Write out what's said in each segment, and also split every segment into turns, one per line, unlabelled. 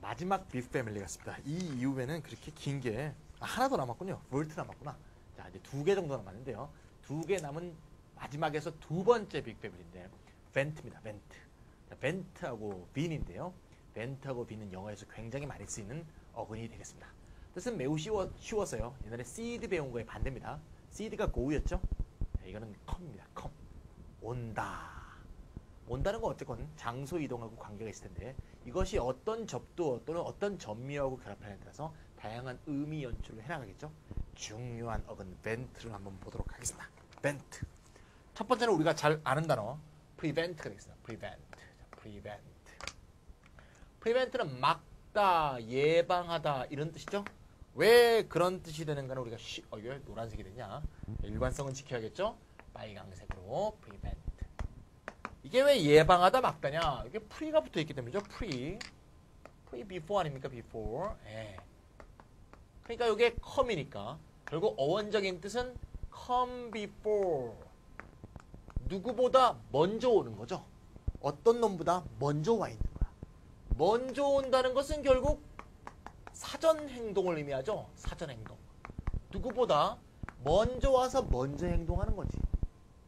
마지막 빅패밀리 같습니다. 이 이후에는 그렇게 긴 게 하나 더 남았군요. 볼트 남았구나. 자, 이제 2개 정도 남았는데요. 2개 남은 마지막에서 두 번째 빅패밀리인데 벤트입니다. 벤트. 자, 벤트하고 빈인데요. 벤트하고 빈은 영어에서 굉장히 많이 쓰이는 어근이 되겠습니다. 뜻은 매우 쉬웠어요. 옛날에 seed 배운 거에 반대입니다. seed가 go였죠. 자, 이거는 come입니다. come. 온다. 온다는 건 어쨌건 장소 이동하고 관계가 있을 텐데 이것이 어떤 접두 또는 어떤 전미하고 결합하느냐에 따라서 다양한 의미 연출을 해나가겠죠. 중요한 어근 벤트를 한번 보도록 하겠습니다. 벤트. 첫 번째는 우리가 잘 아는 단어 prevent가 되겠습니다. prevent. prevent. prevent는 막다, 예방하다 이런 뜻이죠. 왜 그런 뜻이 되는가는 우리가 이게 노란색이 됐냐? 일관성은 지켜야겠죠. 빨강색으로 prevent. 이게 왜 예방하다 막다냐? 이게 pre가 붙어 있기 때문이죠. pre before 아닙니까? before. 예. 그러니까 이게 come이니까 결국 어원적인 뜻은 come before. 누구보다 먼저 오는 거죠. 어떤 놈보다 먼저 와 있는 거야. 먼저 온다는 것은 결국 사전 행동을 의미하죠. 사전 행동. 누구보다 먼저 와서 먼저 행동하는 거지.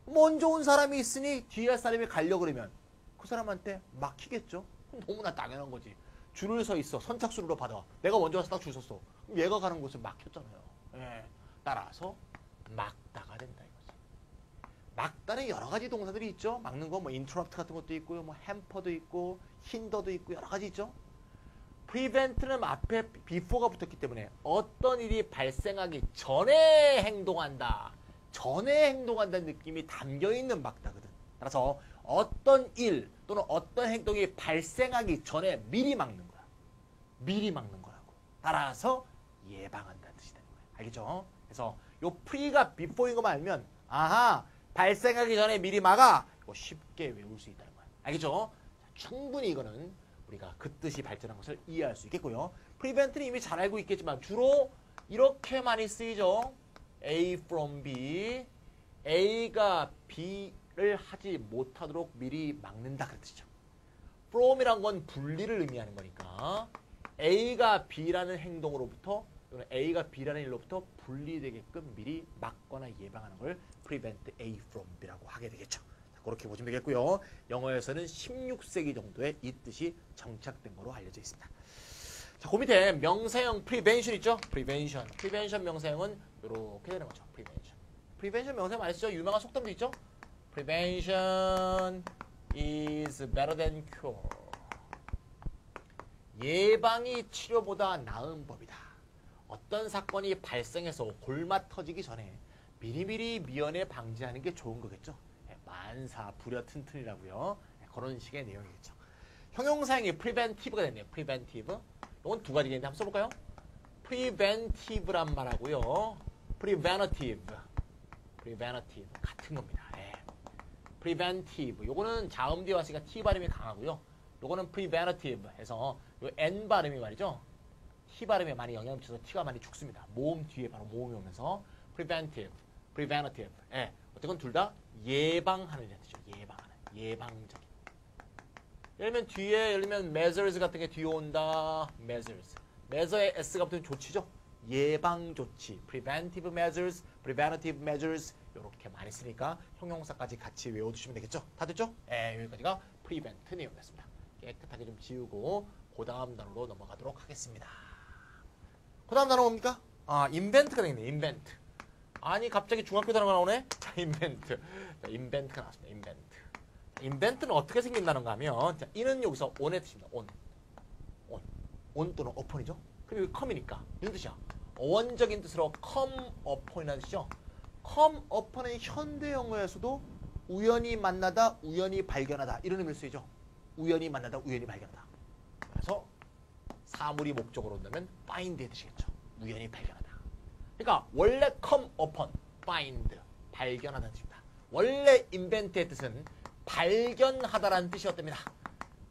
먼저 온 사람이 있으니 뒤에 할 사람이 가려고 그러면 그 사람한테 막히겠죠. 너무나 당연한 거지. 줄을 서 있어. 선착순으로 받아. 내가 먼저 와서 딱 줄 섰어. 그럼 얘가 가는 곳에 막혔잖아요. 예. 따라서 막다가 된다 이거지. 막다는 여러 가지 동사들이 있죠. 막는 거 뭐 interrupt 같은 것도 있고요. 뭐 hamper도 있고 hinder도 있고 여러 가지 있죠. prevent는 앞에 before가 붙었기 때문에 어떤 일이 발생하기 전에 행동한다. 전에 행동한다는 느낌이 담겨있는 막다거든. 따라서 어떤 일 또는 어떤 행동이 발생하기 전에 미리 막는 거야. 미리 막는 거라고. 따라서 예방한다는 뜻이 되는 거야. 알겠죠? 그래서 요 pre가 before인 것만 알면 아하 발생하기 전에 미리 막아. 이거 쉽게 외울 수 있다는 거야. 알겠죠? 충분히 이거는 우리가 그 뜻이 발전한 것을 이해할 수 있겠고요. prevent는 이미 잘 알고 있겠지만 주로 이렇게 많이 쓰이죠. A from B. A가 B를 하지 못하도록 미리 막는다 그런 뜻이죠. from이란 건 분리를 의미하는 거니까 A가 B라는 행동으로부터 또는 A가 B라는 일로부터 분리되게끔 미리 막거나 예방하는 걸 prevent A from B라고 하게 되겠죠. 자, 그렇게 보시면 되겠고요. 영어에서는 16세기 정도에 이 뜻이 정착된 거로 알려져 있습니다. 자, 그 밑에 명사형 prevention 있죠? prevention 명사형은 이렇게 되는 거죠. prevention 명사형 많이 쓰죠? 유명한 속담도 있죠? prevention is better than cure. 예방이 치료보다 나은 법이다. 어떤 사건이 발생해서 골마 터지기 전에 미리미리 미연에 방지하는 게 좋은 거겠죠. 만사 불여 튼튼이라고요. 그런 식의 내용이겠죠. 형용사형이 preventive가 됐네요. preventive. 이건 두 가지가 있는데 한번 써볼까요? preventive란 말하고요. preventative 같은 겁니다. 예. preventive. 요거는 자음 뒤에 왔으니까 T 발음이 강하고요. 요거는 preventative 해서 요 N 발음이 말이죠. T 발음에 많이 영향을 미쳐서 T가 많이 죽습니다. 모음 뒤에 바로 모음이 오면서 preventative. 예. 어쨌건 둘 다 예방하는 뜻이죠. 예방적인. 예를 들면 뒤에 measures 같은 게 뒤에 온다. measure에 S가 붙으면 조치죠. 예방 조치. preventive measures 이렇게 많이 쓰니까 형용사까지 같이 외워두시면 되겠죠. 다 됐죠? 예, 여기까지가 prevent 내용이었습니다. 깨끗하게 좀 지우고 그 다음 단어로 넘어가도록 하겠습니다. 그 다음 단어 뭡니까? invent가 되겠네. invent. 아니 갑자기 중학교 단어가 나오네? 자, invent. 자, invent가 나왔습니다. invent는 어떻게 생긴다는가 하면 자, 이는 여기서 on의 뜻입니다. on 또는 upon이죠. 그리고 come이니까 이런 뜻이야. 어원적인 뜻으로 come upon이라는 뜻이죠. come upon은 현대 영어에서도 우연히 만나다, 우연히 발견하다 이런 의미를 쓰이죠. 우연히 만나다, 우연히 발견하다. 그래서 사물이 목적으로 온다면 find의 뜻이겠죠. 우연히 발견하다. 그러니까 원래 come upon, find, 발견하다는 뜻입니다. 원래 invent의 뜻은 발견하다라는 뜻이었답니다.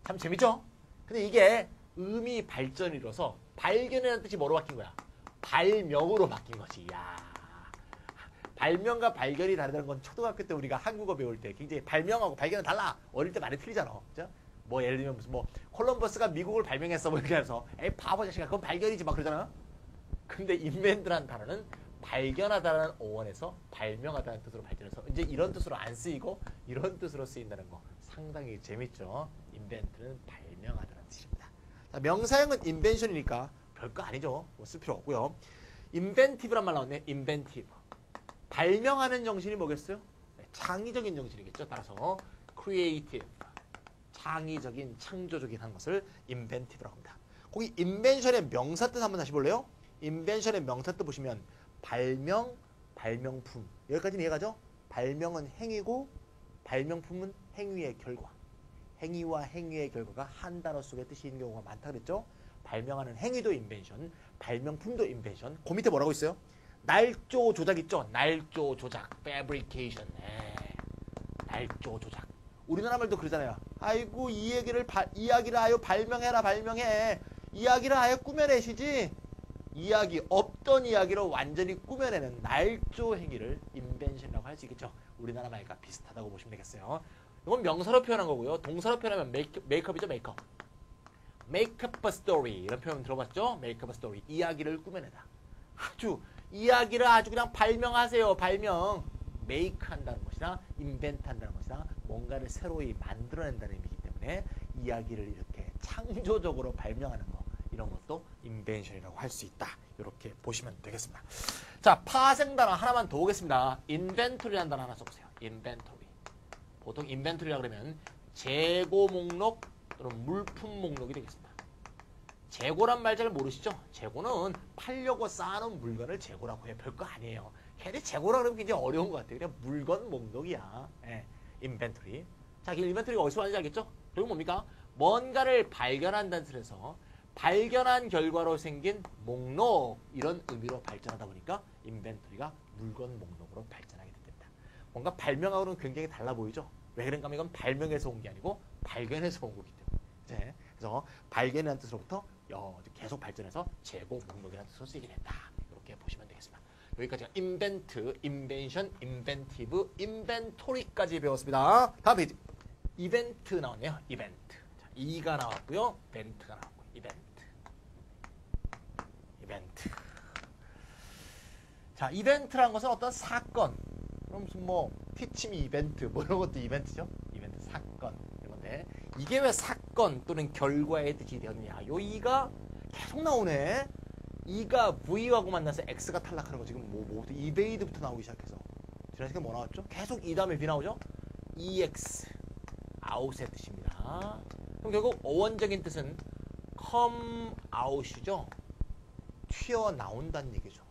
참 재밌죠? 근데 이게 의미 발전이 이뤄서 발견이라는 뜻이 뭐로 바뀐 거야? 발명으로 바뀐 거지. 야, 발명과 발견이 다르다는 건 초등학교 때 우리가 한국어 배울 때 굉장히 발명하고 발견은 달라. 어릴 때 많이 틀리잖아. 그죠? 뭐 예를 들면 무슨 뭐 콜럼버스가 미국을 발명했어 뭐 이렇게 해서 에이 바보 자식아 그건 발견이지 막 그러잖아. 근데 인벤트라는 단어는 발견하다라는 어원에서 발명하다는 뜻으로 발전해서 이제 이런 뜻으로 안 쓰이고 이런 뜻으로 쓰인다는 거 상당히 재밌죠. 인벤트는 발명하다는 뜻입니다. 자, 명사형은 인벤션이니까 별거 아니죠. 뭐 쓸 필요 없고요. 인벤티브란 말 나왔네. 인벤티브. 발명하는 정신이 뭐겠어요? 네, 창의적인 정신이겠죠. 따라서 creative. 창의적인, 창조적인 한 것을 인벤티브라고 합니다. 거기 인벤션의 명사 뜻 한번 다시 볼래요? 인벤션의 명사 뜻 보시면 발명, 발명품. 여기까지는 이해가죠? 발명은 행위고 발명품은 행위의 결과. 행위와 행위의 결과가 한 단어 속에 뜻이 있는 경우가 많다 그랬죠? 발명하는 행위도 인벤션, 발명품도 인벤션. 그 밑에 뭐라고 있어요? 날조 조작 있죠? 날조 조작, fabrication. 날조 조작. 우리나라 말도 그러잖아요. 아이고 이야기를 아유 발명해라 발명해. 이야기를 아예 꾸며내시지. 이야기 없던 이야기로 완전히 꾸며내는 날조 행위를 인벤션이라고 할 수 있겠죠. 우리나라 말과 비슷하다고 보시면 되겠어요. 이건 명사로 표현한 거고요. 동사로 표현하면 메이크업이죠. 메이크업. make up a story 이런 표현 들어봤죠? make up a story. 이야기를 꾸며내다. 이야기를 아주 그냥 발명하세요. 발명. make 한다는 것이나 invent 한다는 것이나 뭔가를 새로이 만들어낸다는 의미이기 때문에 이야기를 이렇게 창조적으로 발명하는 거 이런 것도 인벤션이라고 할 수 있다. 이렇게 보시면 되겠습니다. 자, 파생 단어 하나만 더 보겠습니다. 인벤토리라는 단어 하나 써보세요. 인벤토리. 보통 인벤토리라 그러면 재고 목록 또는 물품 목록이 되겠습니다. 재고란 말 잘 모르시죠? 재고는 팔려고 쌓아놓은 물건을 재고라고 해요. 별거 아니에요. 걔네 재고라 그러면 굉장히 어려운 것 같아요. 그냥 물건 목록이야. 인벤토리. 자, 인벤토리가 어디서 왔는지 알겠죠? 그리고 뭡니까? 뭔가를 발견한다는 뜻에서 발견한 결과로 생긴 목록 이런 의미로 발전하다 보니까 인벤토리가 물건 목록으로 발전하게 됩니다. 뭔가 발명하고는 굉장히 달라 보이죠? 왜 그런가 하면 이건 발명해서 온 게 아니고 발견해서 온 거기 때문에. 그래서 발견이라는 뜻으로부터 계속 발전해서 재고 목록이라는 뜻으로 쓰이게 된다. 이렇게 보시면 되겠습니다. 여기까지가 인벤트, 인벤션, 인벤티브, 인벤토리까지 배웠습니다. 다음 페이지. 이벤트 나왔네요. 이벤트. 자, E가 나왔고요. 벤트가 나왔고. 이벤트. 자, 이벤트라는 것은 어떤 사건. 그럼 무슨 뭐 티치미 이벤트 뭐 이런 것도 이벤트죠. 이벤트 사건 이런 건데 이게 왜 사건 또는 결과의 뜻이 되었느냐. 요 E가 계속 나오네. E가 V하고 만나서 X가 탈락하는 거 지금 뭐부터 이베이드부터 나오기 시작해서 지난 시간에 뭐 나왔죠? 계속 E 다음에 B 나오죠? EX 아웃의 뜻입니다. 그럼 결국 어원적인 뜻은 come out이죠. 튀어나온다는 얘기죠.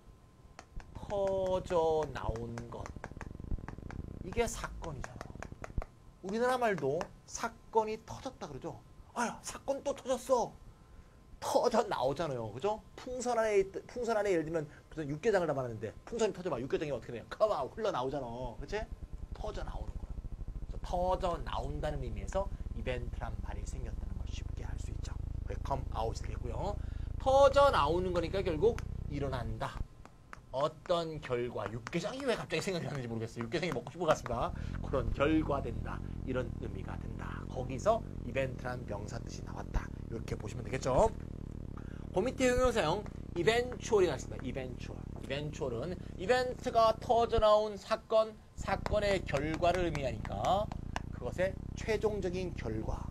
터져 나온 것. 이게 사건이잖아. 우리나라 말도 사건이 터졌다 그러죠. 아, 사건 또 터졌어. 터져 나오잖아요. 그죠? 풍선 안에 예를 들면 무슨 육개장을 담았는데 풍선이 터져봐. 육개장이 어떻게 돼요? come out 흘러나오잖아. 그치? 터져 나오는 거야. 그래서 터져 나온다는 의미에서 이벤트란 말이 생겼다는 걸 쉽게 알 수 있죠. 그게 come out이 되고요. 터져 나오는 거니까 결국 일어난다. 어떤 결과, 육개장이 왜 갑자기 생각이 나는지 모르겠어요. 육개장이 먹고 싶은 것 같습니다. 그런 결과된다. 이런 의미가 된다. 거기서 이벤트란 명사 뜻이 나왔다. 이렇게 보시면 되겠죠. 그 밑에 형용사형 eventual이 나왔습니다. eventual은 이벤트가 터져나온 사건, 사건의 결과를 의미하니까 그것의 최종적인 결과,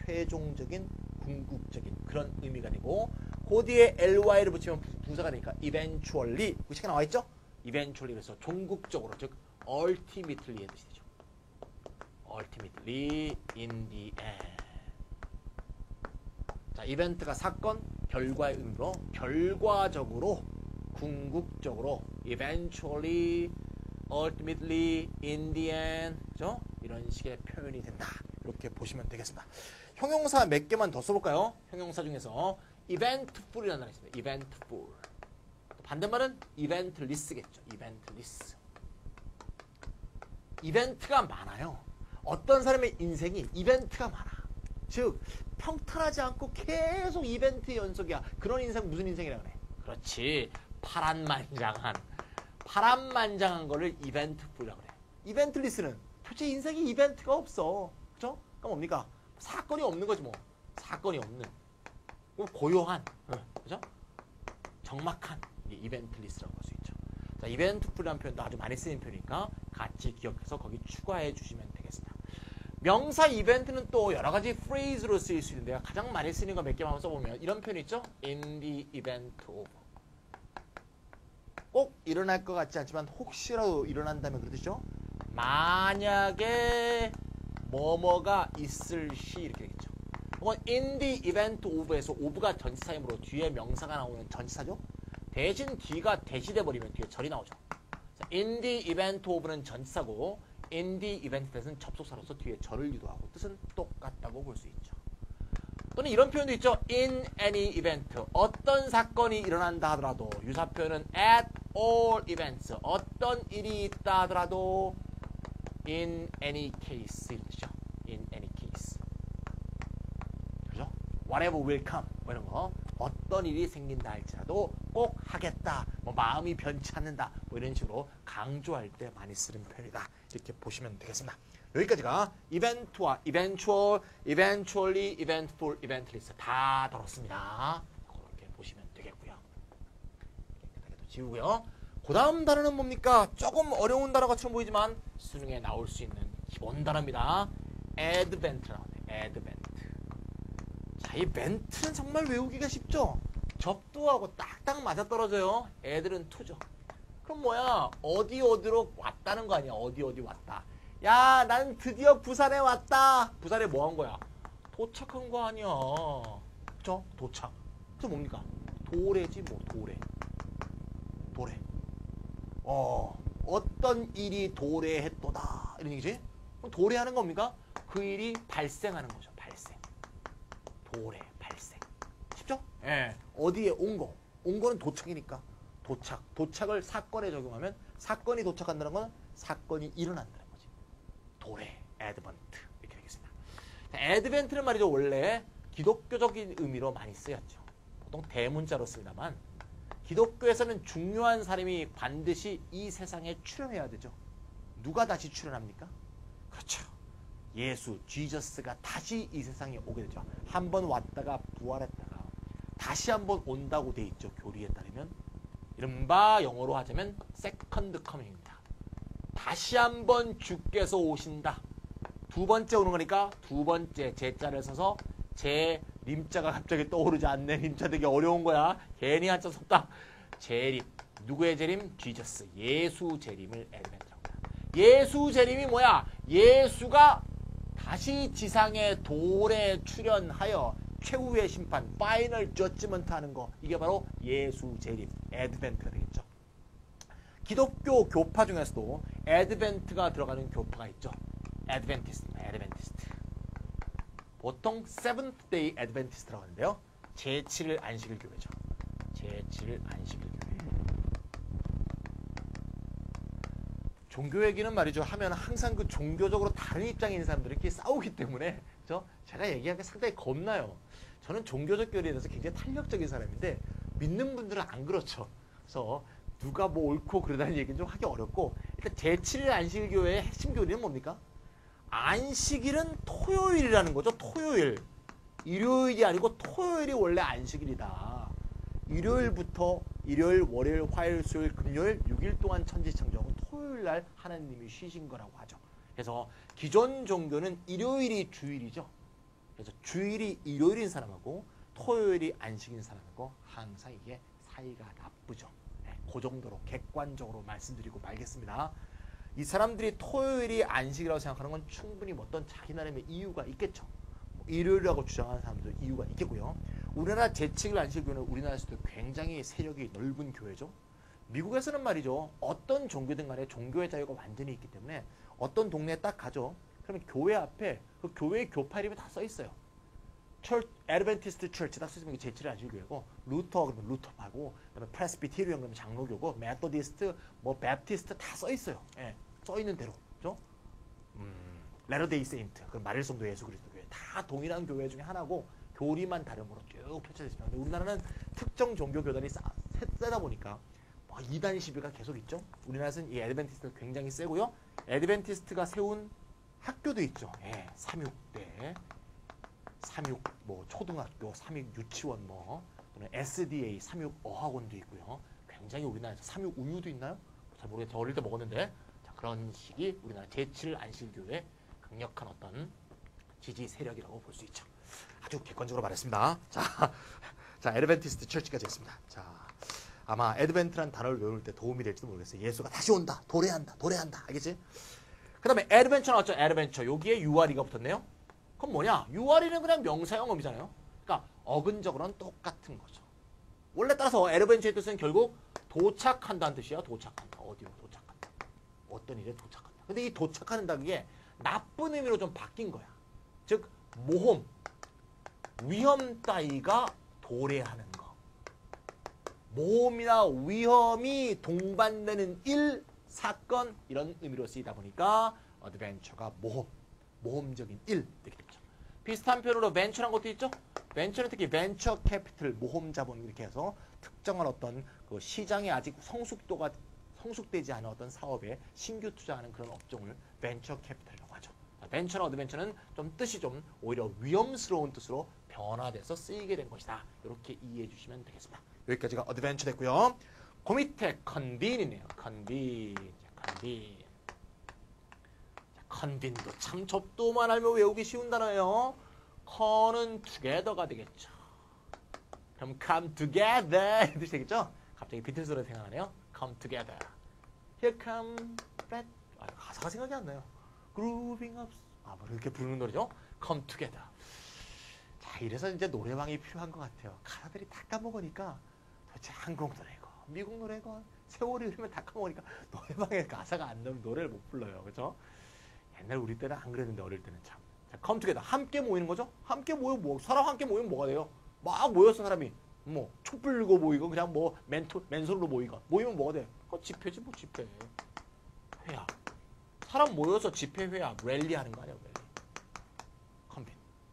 최종적인 궁극적인 그런 의미가 되고 그 뒤에 ly를 붙이면 부사가 되니까 eventually 그 시간 나와 있죠? eventually 그래서 종국적으로 즉 ultimately의 뜻이 되죠. ultimately in the end. 자, 이벤트가 사건, 결과의 의미로 결과적으로 궁극적으로 eventually, ultimately, in the end 그죠? 이런 식의 표현이 된다. 이렇게 보시면 되겠습니다. 형용사 몇 개만 더 써볼까요? 형용사 중에서 eventful이라는 단어가 있습니다. eventful. 반대말은 eventless겠죠. eventless. 이벤트가 많아요. 어떤 사람의 인생이 이벤트가 많아. 즉 평탄하지 않고 계속 이벤트 연속이야. 그런 인생 무슨 인생이라 그래? 그렇지. 파란만장한 거를 이벤트풀이라고 그래. 이벤틀리스는 도대체 인생에 이벤트가 없어. 그죠? 그러니까 뭡니까? 사건이 없는 거지 뭐. 사건이 없는. 고요한. 그죠? 적막한 이벤트 리스트라고 볼 수 있죠. 자, 이벤트풀이라는 표현도 아주 많이 쓰이는 표현이니까 같이 기억해서 거기 추가해 주시면 되겠습니다. 명사 이벤트는 또 여러 가지 phrase로 쓰일 수 있는데요. 가장 많이 쓰이는 거 몇 개만 써보면 이런 표현 있죠? In the event of. 꼭 일어날 것 같지 않지만 혹시라도 일어난다면 그러죠? 만약에 뭐뭐가 있을 시 이렇게 되겠죠. 이건 in the event of에서 of가 전치사이므로 뒤에 명사가 나오는 전치사죠. 대신 뒤가 대시돼 버리면 뒤에 절이 나오죠. in the event of는 전치사고 in the event에서는 접속사로서 뒤에 절을 유도하고 뜻은 똑같다고 볼 수 있죠. 또는 이런 표현도 있죠. in any event. 어떤 사건이 일어난다 하더라도 유사 표현은 at all events. 어떤 일이 있다 하더라도 in any case 이런 뜻이죠. in any case. 그죠? whatever will come. 뭐 이런 거. 어떤 일이 생긴다 할지라도 꼭 하겠다. 뭐 마음이 변치 않는다. 뭐 이런 식으로 강조할 때 많이 쓰는 표현이다. 이렇게 보시면 되겠습니다. 여기까지가 이벤트와 eventual, eventually, eventful, eventless 다 다뤘습니다. 그렇게 보시면 되겠고요. 깨끗하게 지우고요. 그 다음 단어는 뭡니까? 조금 어려운 단어 같처럼 보이지만 수능에 나올 수 있는 기본 단어입니다. advent 나오네. advent. 자, 이 벤트는 정말 외우기가 쉽죠? 접두하고 딱딱 맞아떨어져요. 애들은 투죠. 그럼 뭐야? 어디 어디로 왔다는 거 아니야? 어디 어디 왔다. 야, 난 드디어 부산에 왔다. 부산에 뭐 한 거야? 도착한 거 아니야. 그쵸? 도착. 그래서 뭡니까? 도래지 뭐 도래. 도래. 어떤 일이 도래했도다. 이런 얘기지? 그럼 도래하는 겁니까? 그 일이 발생하는 거죠. 발생. 도래, 발생. 쉽죠? 예. 어디에 온 거. 온 거는 도착이니까. 도착. 도착을 사건에 적용하면 사건이 도착한다는 건 사건이 일어난다는 거지. 도래, advent. 이렇게 되겠습니다. advent는 말이죠. 원래 기독교적인 의미로 많이 쓰였죠. 보통 대문자로 쓰다만 기독교에서는 중요한 사람이 반드시 이 세상에 출현해야 되죠. 누가 다시 출현합니까? 그렇죠. 예수, 지저스가 다시 이 세상에 오게 되죠. 한 번 왔다가 부활했다가 다시 한 번 온다고 돼 있죠. 교리에 따르면. 이른바 영어로 하자면 세컨드 커밍입니다. 다시 한 번 주께서 오신다. 두 번째 오는 거니까 두 번째 제자를 써서 제 림자가 갑자기 떠오르지 않네. 림자 되게 어려운 거야. 괜히 한자 썼다. 재림. 누구의 재림? 지저스. 예수 재림을 에드벤트라고 합니다. 예수 재림이 뭐야? 예수가 다시 지상의 돌에 출현하여 최후의 심판, 파이널 저지먼트 하는 거. 이게 바로 예수 재림, 에드벤트가 되겠죠. 기독교 교파 중에서도 에드벤트가 들어가는 교파가 있죠. 에드벤티스트입니다. 에드벤티스트. 보통 세븐th 데이 에드벤티스트라고 하는데요. 제7일 안식일 교회죠. 제7일 안식일 교회. 종교 얘기는 말이죠. 하면 항상 그 종교적으로 다른 입장에 있는 사람들이 이렇게 싸우기 때문에 제가 얘기하는 게 상당히 겁나요. 저는 종교적 교리에 대해서 굉장히 탄력적인 사람인데 믿는 분들은 안 그렇죠. 그래서 누가 뭐 옳고 그러다는 얘기는 좀 하기 어렵고 일단 제7일 안식일 교회의 핵심 교리는 뭡니까? 안식일은 토요일이라는 거죠. 토요일. 일요일이 아니고 토요일이 원래 안식일이다. 일요일부터 일요일, 월요일, 화요일, 수요일, 금요일 6일 동안 천지창조하고 토요일 날 하나님이 쉬신 거라고 하죠. 그래서 기존 종교는 일요일이 주일이죠. 그래서 주일이 일요일인 사람하고 토요일이 안식인 사람하고 항상 이게 사이가 나쁘죠. 네, 그 정도로 객관적으로 말씀드리고 말겠습니다. 이 사람들이 토요일이 안식이라고 생각하는 건 충분히 어떤 자기 나름의 이유가 있겠죠. 일요일이라고 주장하는 사람들 이유가 있겠고요. 우리나라 제7일 안식교회는 우리나라에서도 굉장히 세력이 넓은 교회죠. 미국에서는 말이죠. 어떤 종교든 간에 종교의 자유가 완전히 있기 때문에 어떤 동네에 딱 가죠. 그러면 교회 앞에 그 교회의 교파 이름이 다 써 있어요. 에드벤티스트 처치 딱 써있으면 제7일 안식교회고 루터 그러면 루터파고 그다음에 프레스비테리언 그러면 장로교고 메토디스트 뭐 베프티스트 다 써 있어요. 예, 써 있는 대로. 그죠? 레터데이 세인트 그럼 마릴성도 예수 그리스도 교회 다 동일한 교회 중에 하나고 교리만 다름으로 쭉 펼쳐져 있습니다. 근데 우리나라는 특정 종교 교단이 세다 보니까 뭐 이단 시비가 계속 있죠. 우리나라에서는 이 에드벤티스트가 굉장히 세고요. 에드벤티스트가 세운 학교도 있죠. 예, 삼육대 삼육 뭐 초등학교, 삼육 유치원 뭐 또는 SDA 삼육 어학원도 있고요. 굉장히 우리나라에서 삼육 우유도 있나요? 잘 모르겠어요. 어릴 때 먹었는데 자, 그런 식이 우리나라 제7안식교의 강력한 어떤 지지 세력이라고 볼 수 있죠. 아주 객관적으로 말했습니다. 자, 애드벤티스트 철치까지 했습니다. 자, 아마 애드벤트란 단어를 외울 때 도움이 될지도 모르겠어요. 예수가 다시 온다, 도래한다, 알겠지? 그 다음에 애드벤처 나왔죠. 애드벤처. 여기에 URE가 붙었네요. 그럼 뭐냐? URE는 그냥 명사형음이잖아요. 그러니까 어근적으로는 똑같은 거죠. 원래 따라서 애드벤처의 뜻은 결국 도착한다는 뜻이야. 도착한다. 어디로 도착한다. 어떤 일에 도착한다. 근데 이 도착한다는 게 나쁜 의미로 좀 바뀐 거야. 즉 모험, 위험 따위가 도래하는 거. 모험이나 위험이 동반되는 일, 사건 이런 의미로 쓰이다 보니까 어드벤처가 모험적인 일 이렇게 되죠. 비슷한 표현으로 벤처란 것도 있죠. 벤처는 특히 벤처 캐피털, 모험 자본 이렇게 해서 특정한 어떤 그 시장에 아직 성숙되지 않은 어떤 사업에 신규 투자하는 그런 업종을 벤처 캐피털이라고 하죠. 벤처나 어드벤처는 좀 뜻이 좀 오히려 위험스러운 뜻으로 변화돼서 쓰이게 된 것이다. 이렇게 이해해 주시면 되겠습니다. 여기까지가 어드벤처 됐고요. 그 밑에 컨빈이네요. 컨빈도 참 접두만 알면 외우기 쉬운 단어예요. 컨은 together가 되겠죠. 그럼 come together 이 뜻이 되겠죠? 갑자기 비틀스 노래 생각나네요. come together. Here come that. 가사가 생각이 안 나요. Grooving up. 뭐 이렇게 부르는 노래죠. Come together. 자, 이래서 이제 노래방이 필요한 것 같아요. 가사들이 다 까먹으니까 도대체 한국 노래고 미국 노래고 세월이 흐르면 다 까먹으니까 노래방에 가사가 안 나오면 노래를 못 불러요. 그렇죠? 옛날 우리 때는 안 그랬는데 어릴 때는 참. 자, come together. 함께 모이는 거죠? 함께 모여 사람 함께 모이면 뭐가 돼요? 막 모였어 사람이. 뭐 촛불 들고 모이고 그냥 뭐 맨손으로 모이고 모이면 뭐가 돼? 집회지 뭐 집회. 회합. 사람 모여서 집회 회합, 랠리 하는 거 아니야, 랠리.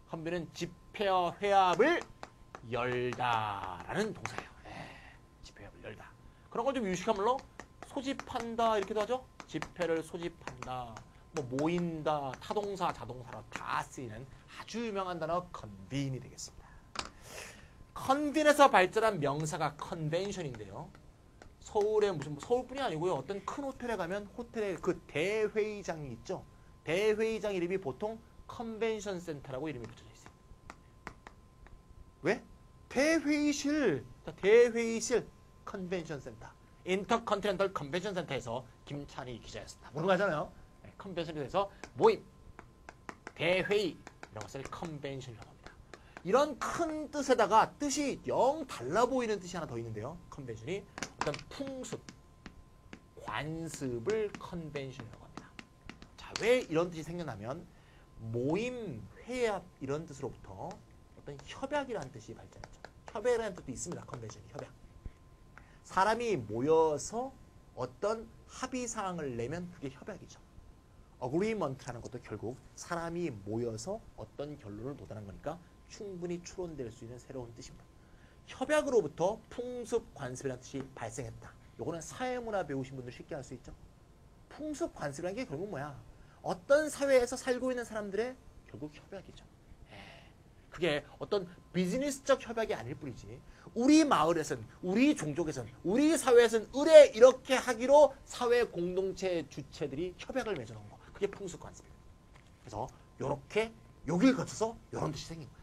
컨빈은 집회와 회합을 열다라는 동사예요. 집회 회합을 열다. 그런 걸 좀 유식한 말로 소집한다 이렇게도 하죠. 집회를 소집한다, 뭐 모인다, 타동사, 자동사로 다 쓰이는 아주 유명한 단어 컨빈이 되겠습니다. 컨빈에서 발전한 명사가 컨벤션인데요. 서울에 무슨 서울뿐이 아니고요. 어떤 큰 호텔에 가면 호텔에 그 대회의장이 있죠. 대회의장 이름이 보통 컨벤션 센터라고 이름이 붙여져 있어요. 왜? 대회의실 컨벤션 센터. 인터컨티넨탈 컨벤션 센터에서 김찬희 기자였습니다. 모르는 거 하잖아요. 컨벤션에 대해서 모임, 대회의 이런 것을 컨벤션이라고 합니다. 이런 큰 뜻에다가 뜻이 영 달라 보이는 뜻이 하나 더 있는데요. 컨벤션이 어떤 풍습, 관습을 컨벤션이라고 합니다. 자, 왜 이런 뜻이 생겨나면 모임, 회합 이런 뜻으로부터 어떤 협약이라는 뜻이 발전했죠. 협약이라는 뜻도 있습니다. 컨벤션이 협약. 사람이 모여서 어떤 합의사항을 내면 그게 협약이죠. 어그리먼트라는 것도 결국 사람이 모여서 어떤 결론을 도달한 거니까 충분히 추론될 수 있는 새로운 뜻입니다. 협약으로부터 풍습, 관습이라는 뜻이 발생했다. 요거는 사회문화 배우신 분들 쉽게 알 수 있죠. 풍습, 관습이라는 게 결국 뭐야? 어떤 사회에서 살고 있는 사람들의 결국 협약이죠. 그게 어떤 비즈니스적 협약이 아닐 뿐이지 우리 마을에선, 우리 종족에선, 우리 사회에선 의뢰 이렇게 하기로 사회 공동체 주체들이 협약을 맺어놓은 거. 그게 풍습, 관습이에요. 그래서 요렇게 여길 거쳐서 이런 뜻이 생긴 거야.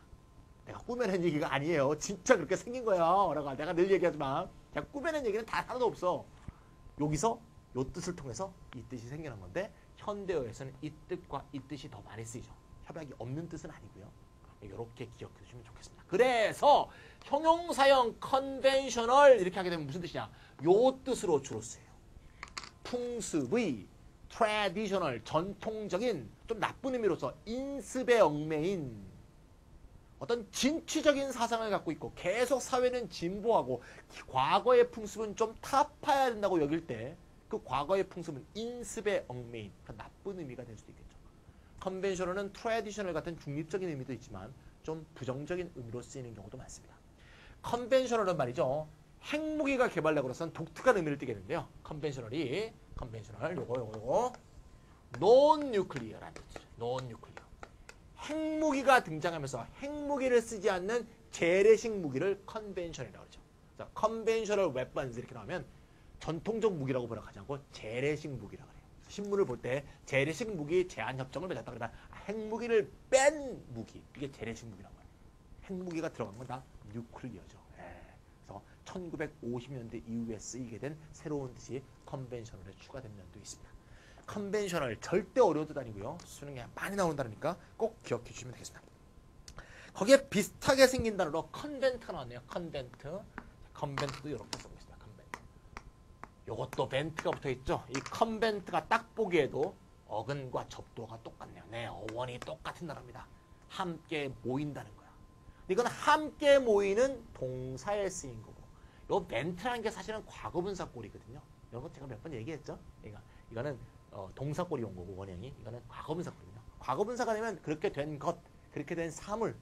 내가 꾸며낸 얘기가 아니에요. 진짜 그렇게 생긴 거예요. 내가 늘 얘기하지만 제가 꾸며낸 얘기는 다 하나도 없어. 여기서 요 뜻을 통해서 이 뜻이 생겨난 건데 현대어에서는 이 뜻과 이 뜻이 더 많이 쓰이죠. 협약이 없는 뜻은 아니고요. 이렇게 기억해 주시면 좋겠습니다. 그래서 형용사형 컨벤셔널 이렇게 하게 되면 무슨 뜻이냐? 요 뜻으로 주로 쓰여요. 풍습의 트래디셔널 전통적인 좀 나쁜 의미로서 인습에 얽매인 어떤 진취적인 사상을 갖고 있고 계속 사회는 진보하고 과거의 풍습은 좀 타파해야 된다고 여길 때 그 과거의 풍습은 인습에 얽매인 나쁜 의미가 될 수도 있겠죠. 컨벤셔널은 트래디셔널 같은 중립적인 의미도 있지만 좀 부정적인 의미로 쓰이는 경우도 많습니다. 컨벤셔널은 말이죠. 핵무기가 개발되고로선 독특한 의미를 띠게 되는데요. 컨벤셔널 요거 논 뉴클리어라는 뜻이죠. 논 뉴클리어. 핵무기가 등장하면서 핵무기를 쓰지 않는 재래식 무기를 컨벤셔널이라고 그러죠. 자, 컨벤셔널 웨펀스 이렇게 나오면 전통적 무기라고 번역하지 않고 재래식 무기라고 해요. 신문을 볼 때 재래식 무기 제한 협정을 맺었다 그러면 핵무기를 뺀 무기, 이게 재래식 무기라고 해요. 핵무기가 들어간 건 다 뉴클리어죠. 그래서 1950년대 이후에 쓰이게 된 새로운 뜻이 컨벤셔널에 추가된 면도 있습니다. 컨벤셔널 절대 어려운 뜻 아니고요. 수능에 많이 나온다니까 꼭 기억해 주시면 되겠습니다. 거기에 비슷하게 생긴 단어로 컨벤트가 나왔네요. 컨벤트. 컨벤트도 이렇게 쓰고 있습니다. 컨벤트. 요것도 벤트가 붙어 있죠. 이 컨벤트가 딱 보기에도 어근과 접두어가 똑같네요. 네, 어원이 똑같은 단어입니다. 함께 모인다는 거야. 이건 함께 모이는 동사에 쓰인 거고, 요 벤트라는 게 사실은 과거분사꼴이거든요. 여러분 제가 몇 번 얘기했죠. 그러니까 이거는 동사꼴이 온 거고 원형이, 이거는 과거분사꼴이거든요. 과거분사가 되면 그렇게 된 것, 그렇게 된 사물,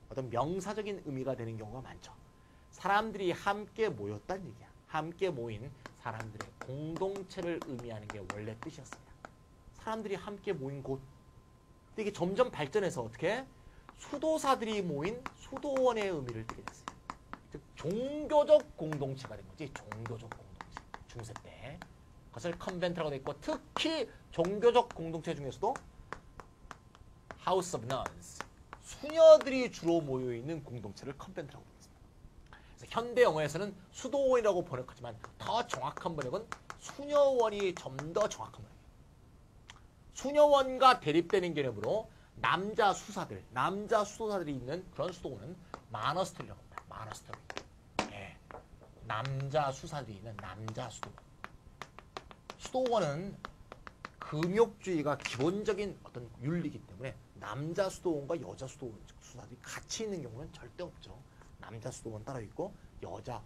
어떤 명사적인 의미가 되는 경우가 많죠. 사람들이 함께 모였다는 얘기야. 함께 모인 사람들의 공동체를 의미하는 게 원래 뜻이었습니다. 사람들이 함께 모인 곳. 근데 이게 점점 발전해서 어떻게? 수도사들이 모인 수도원의 의미를 띠게 됐어요. 즉 종교적 공동체가 된 거지. 종교적 공동체. 중세 때. 그것을 컨벤트라고 돼 있고, 특히 종교적 공동체 중에서도 House of Nuns, 수녀들이 주로 모여있는 공동체를 컨벤트라고 돼 있습니다. 그래서 현대 영어에서는 수도원이라고 번역하지만 더 정확한 번역은 수녀원이 좀 더 정확한 번역이에요. 수녀원과 대립되는 개념으로 남자 수도사들이 있는 그런 수도원은 마너스터리라고 합니다. 마너스터리. 네. 남자 수사들이 있는 남자 수도원. 수도원은 금욕주의가 기본적인 어떤 윤리이기 때문에 남자 수도원과 여자 수사들이 같이 있는 경우는 절대 없죠. 남자 수도원 따로 있고 그러니까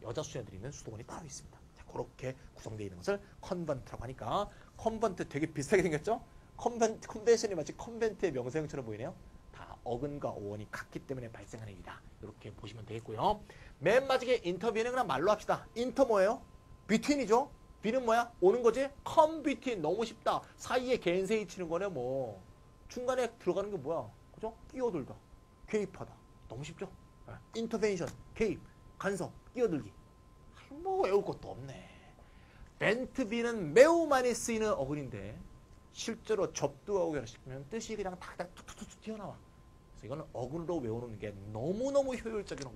여자 수녀들이 있는 수도원이 따로 있습니다. 자, 그렇게 구성되어 있는 것을 컨벤트라고 하니까, 컨벤트 되게 비슷하게 생겼죠? 컨벤션이 마치 컨벤트의 명사형처럼 보이네요. 다 어근과 어원이 같기 때문에 발생하는 일이다. 이렇게 보시면 되겠고요. 맨 마지막에 인터뷰는 그냥 말로 합시다. 인터 뭐예요? 비트윈이죠? 비는 뭐야? 오는 거지? come between. 너무 쉽다. 사이에 겐세이 치는 거네 뭐. 중간에 들어가는 게 뭐야? 그죠? 끼어들다. 개입하다. 너무 쉽죠? 인터벤션, 개입, 간섭, 끼어들기. 뭐 외울 것도 없네. 벤트비는 매우 많이 쓰이는 어근인데 실제로 접두하고 결합시키면 뜻이 그냥 탁탁 툭툭툭 튀어나와. 그래서 이거는 어근으로 외우는 게 너무너무 효율적인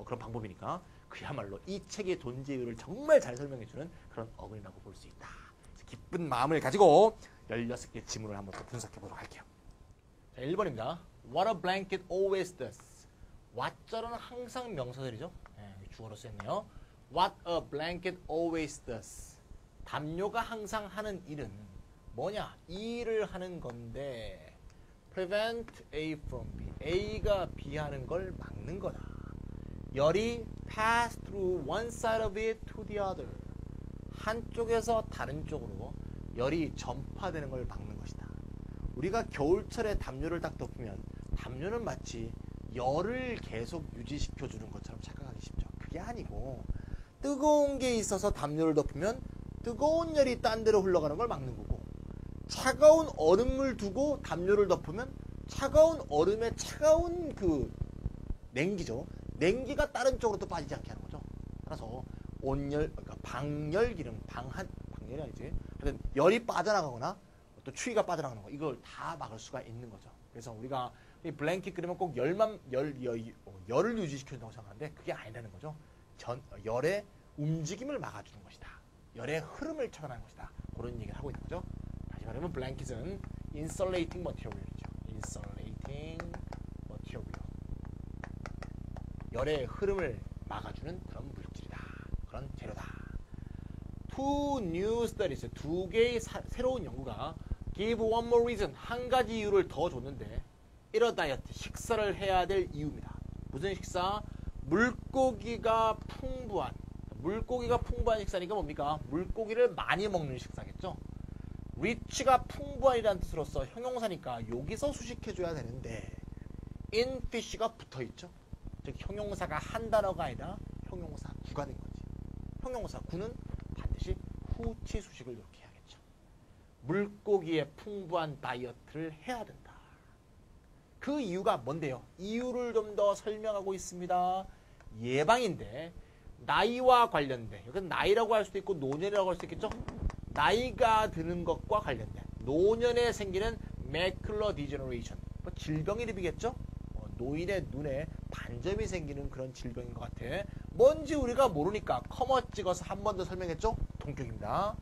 그런 방법이니까 그야말로 이 책의 존재 이유를 정말 잘 설명해주는 그런 어근이라고 볼 수 있다. 기쁜 마음을 가지고 16개 지문을 한번 더 분석해 보도록 할게요. 자, 1번입니다. What a blanket always does. what절은 항상 명사들이죠. 네, 주어로 쓰였네요. What a blanket always does. 담요가 항상 하는 일은 뭐냐? 이 일을 하는 건데 prevent A from B. A가 B 하는 걸 막는 거다. 열이 pass through one side of it to the other. 한쪽에서 다른 쪽으로 열이 전파되는 걸 막는 것이다. 우리가 겨울철에 담요를 딱 덮으면 담요는 마치 열을 계속 유지시켜주는 것처럼 착각하기 쉽죠. 그게 아니고 뜨거운 게 있어서 담요를 덮으면 뜨거운 열이 딴 데로 흘러가는 걸 막는 거고, 차가운 얼음을 두고 담요를 덮으면 차가운 얼음에 차가운 그 냉기죠. 냉기가 다른 쪽으로 또 빠지지 않게 하는 거죠. 따라서 온열, 그러니까 방열 기능, 방열이 아니지. 하여튼 열이 빠져나가거나 또 추위가 빠져나가는 거, 이걸 다 막을 수가 있는 거죠. 그래서 우리가 이 블랭킷 그리면 꼭 열을 유지시켜준다고 생각하는데 그게 아니라는 거죠. 열의 움직임을 막아주는 것이다. 열의 흐름을 차단하는 것이다. 그런 얘기를 하고 있는 거죠. 다시 말하면 블랭킷은 insulating material이죠. insulating material. 열의 흐름을 막아주는 그런 물질이다. 그런 재료다. Two new studies, 두 개의 새로운 연구가 give one more reason, 한 가지 이유를 더 줬는데 eat a diet, 식사를 해야 될 이유입니다. 무슨 식사? 물고기가 풍부한 식사니까 뭡니까? 물고기를 많이 먹는 식사겠죠. rich가 풍부한이라는 뜻으로서 형용사니까 여기서 수식해줘야 되는데 in fish가 붙어있죠. 즉 형용사가 한 단어가 아니라 형용사 구가 된 거지. 형용사 구는 반드시 후치 수식을 이렇게 해야겠죠. 물고기의 풍부한 다이어트를 해야 된다. 그 이유가 뭔데요? 이유를 좀 더 설명하고 있습니다. 예방인데 나이와 관련된, 여기는 나이라고 할 수도 있고 노년이라고 할 수도 있겠죠? 나이가 드는 것과 관련된 노년에 생기는 매큘러 디제너레이션, 뭐 질병의 이름이겠죠? 노인의 눈에 반점이 생기는 그런 질병인 것 같아. 뭔지 우리가 모르니까 커머 찍어서 한 번 더 설명했죠? 동격입니다.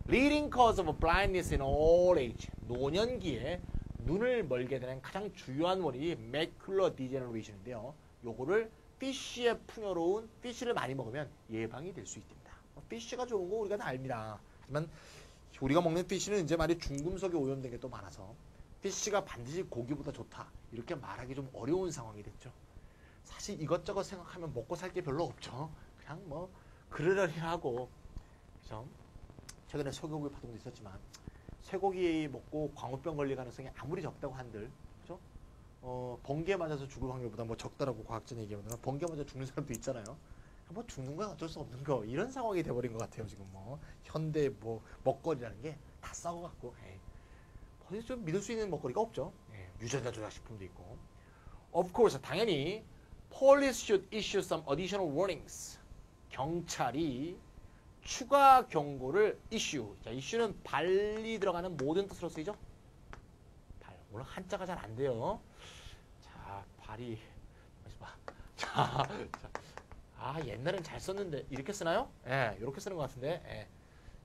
Leading cause of blindness in old age. 노년기에 눈을 멀게 되는 가장 주요한 원인이 매큘러 디제너레이션인데요. 요거를 피쉬의 풍요로운 피쉬를 많이 먹으면 예방이 될 수 있답니다. 피쉬가 좋은 거 우리가 다 압니다. 하지만 우리가 먹는 피쉬는 이제 말이 중금속이 오염된 게 또 많아서 피쉬가 반드시 고기보다 좋다 이렇게 말하기 좀 어려운 상황이 됐죠. 사실 이것저것 생각하면 먹고 살 게 별로 없죠. 그냥 뭐 그러려니 하고. 그죠? 최근에 쇠고기 파동도 있었지만 쇠고기 먹고 광우병 걸릴 가능성이 아무리 적다고 한들, 그죠? 번개 맞아서 죽을 확률보다 뭐 적다라고 과학자는 얘기하면 번개 맞아 죽는 사람도 있잖아요. 뭐 죽는 건 어쩔 수 없는 거, 이런 상황이 돼버린 것 같아요. 지금 뭐 현대 뭐 먹거리라는 게 다 썩어갖고 어디 좀 믿을 수 있는 먹거리가 없죠. 유전자 조작 식품도 있고. Of course, 당연히 police should issue some additional warnings. 경찰이 추가 경고를 issue. 자, issue는 발이 들어가는 모든 뜻으로 쓰이죠. 발. 오늘 한자가 잘 안 돼요. 자, 발이. 자. 아, 옛날엔 잘 썼는데 이렇게 쓰나요? 이렇게 쓰는 것 같은데.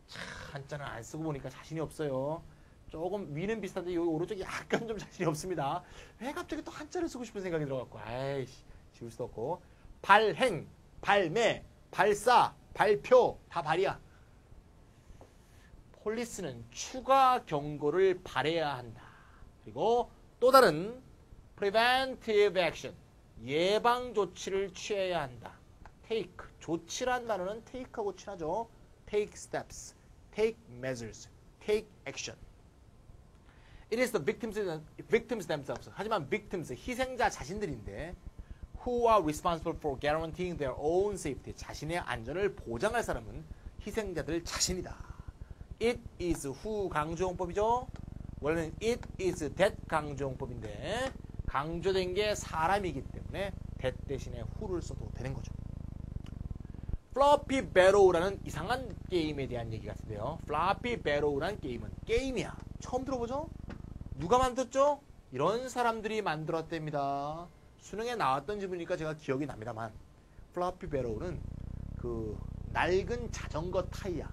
참, 한자는 안 쓰고 보니까 자신이 없어요. 조금 위는 비슷한데 여기 오른쪽이 약간 좀 자신이 없습니다. 왜 갑자기 또 한자를 쓰고 싶은 생각이 들어갖고, 아이씨, 지울 수도 없고. 발행, 발매, 발사, 발표, 다 발이야. 폴리스는 추가 경고를 발해야 한다. 그리고 또 다른 preventive action, 예방 조치를 취해야 한다. take, 조치란 단어는 take하고 친하죠. take steps, take measures, take action. It is the victims themselves. 하지만 victims, 희생자 자신들인데 who are responsible for guaranteeing their own safety. 자신의 안전을 보장할 사람은 희생자들 자신이다. It is who 강조용법이죠. 원래는 it is that 강조용법인데 강조된 게 사람이기 때문에 that 대신에 who를 써도 되는 거죠. 플러피 배로우라는 이상한 게임에 대한 얘기 같은데요. 플러피 배로우라는 게임은 게임이야. 처음 들어보죠? 누가 만들었죠? 이런 사람들이 만들었답니다. 수능에 나왔던 질문이니까 제가 기억이 납니다만 플러피 배로우는 그 낡은 자전거 타이어,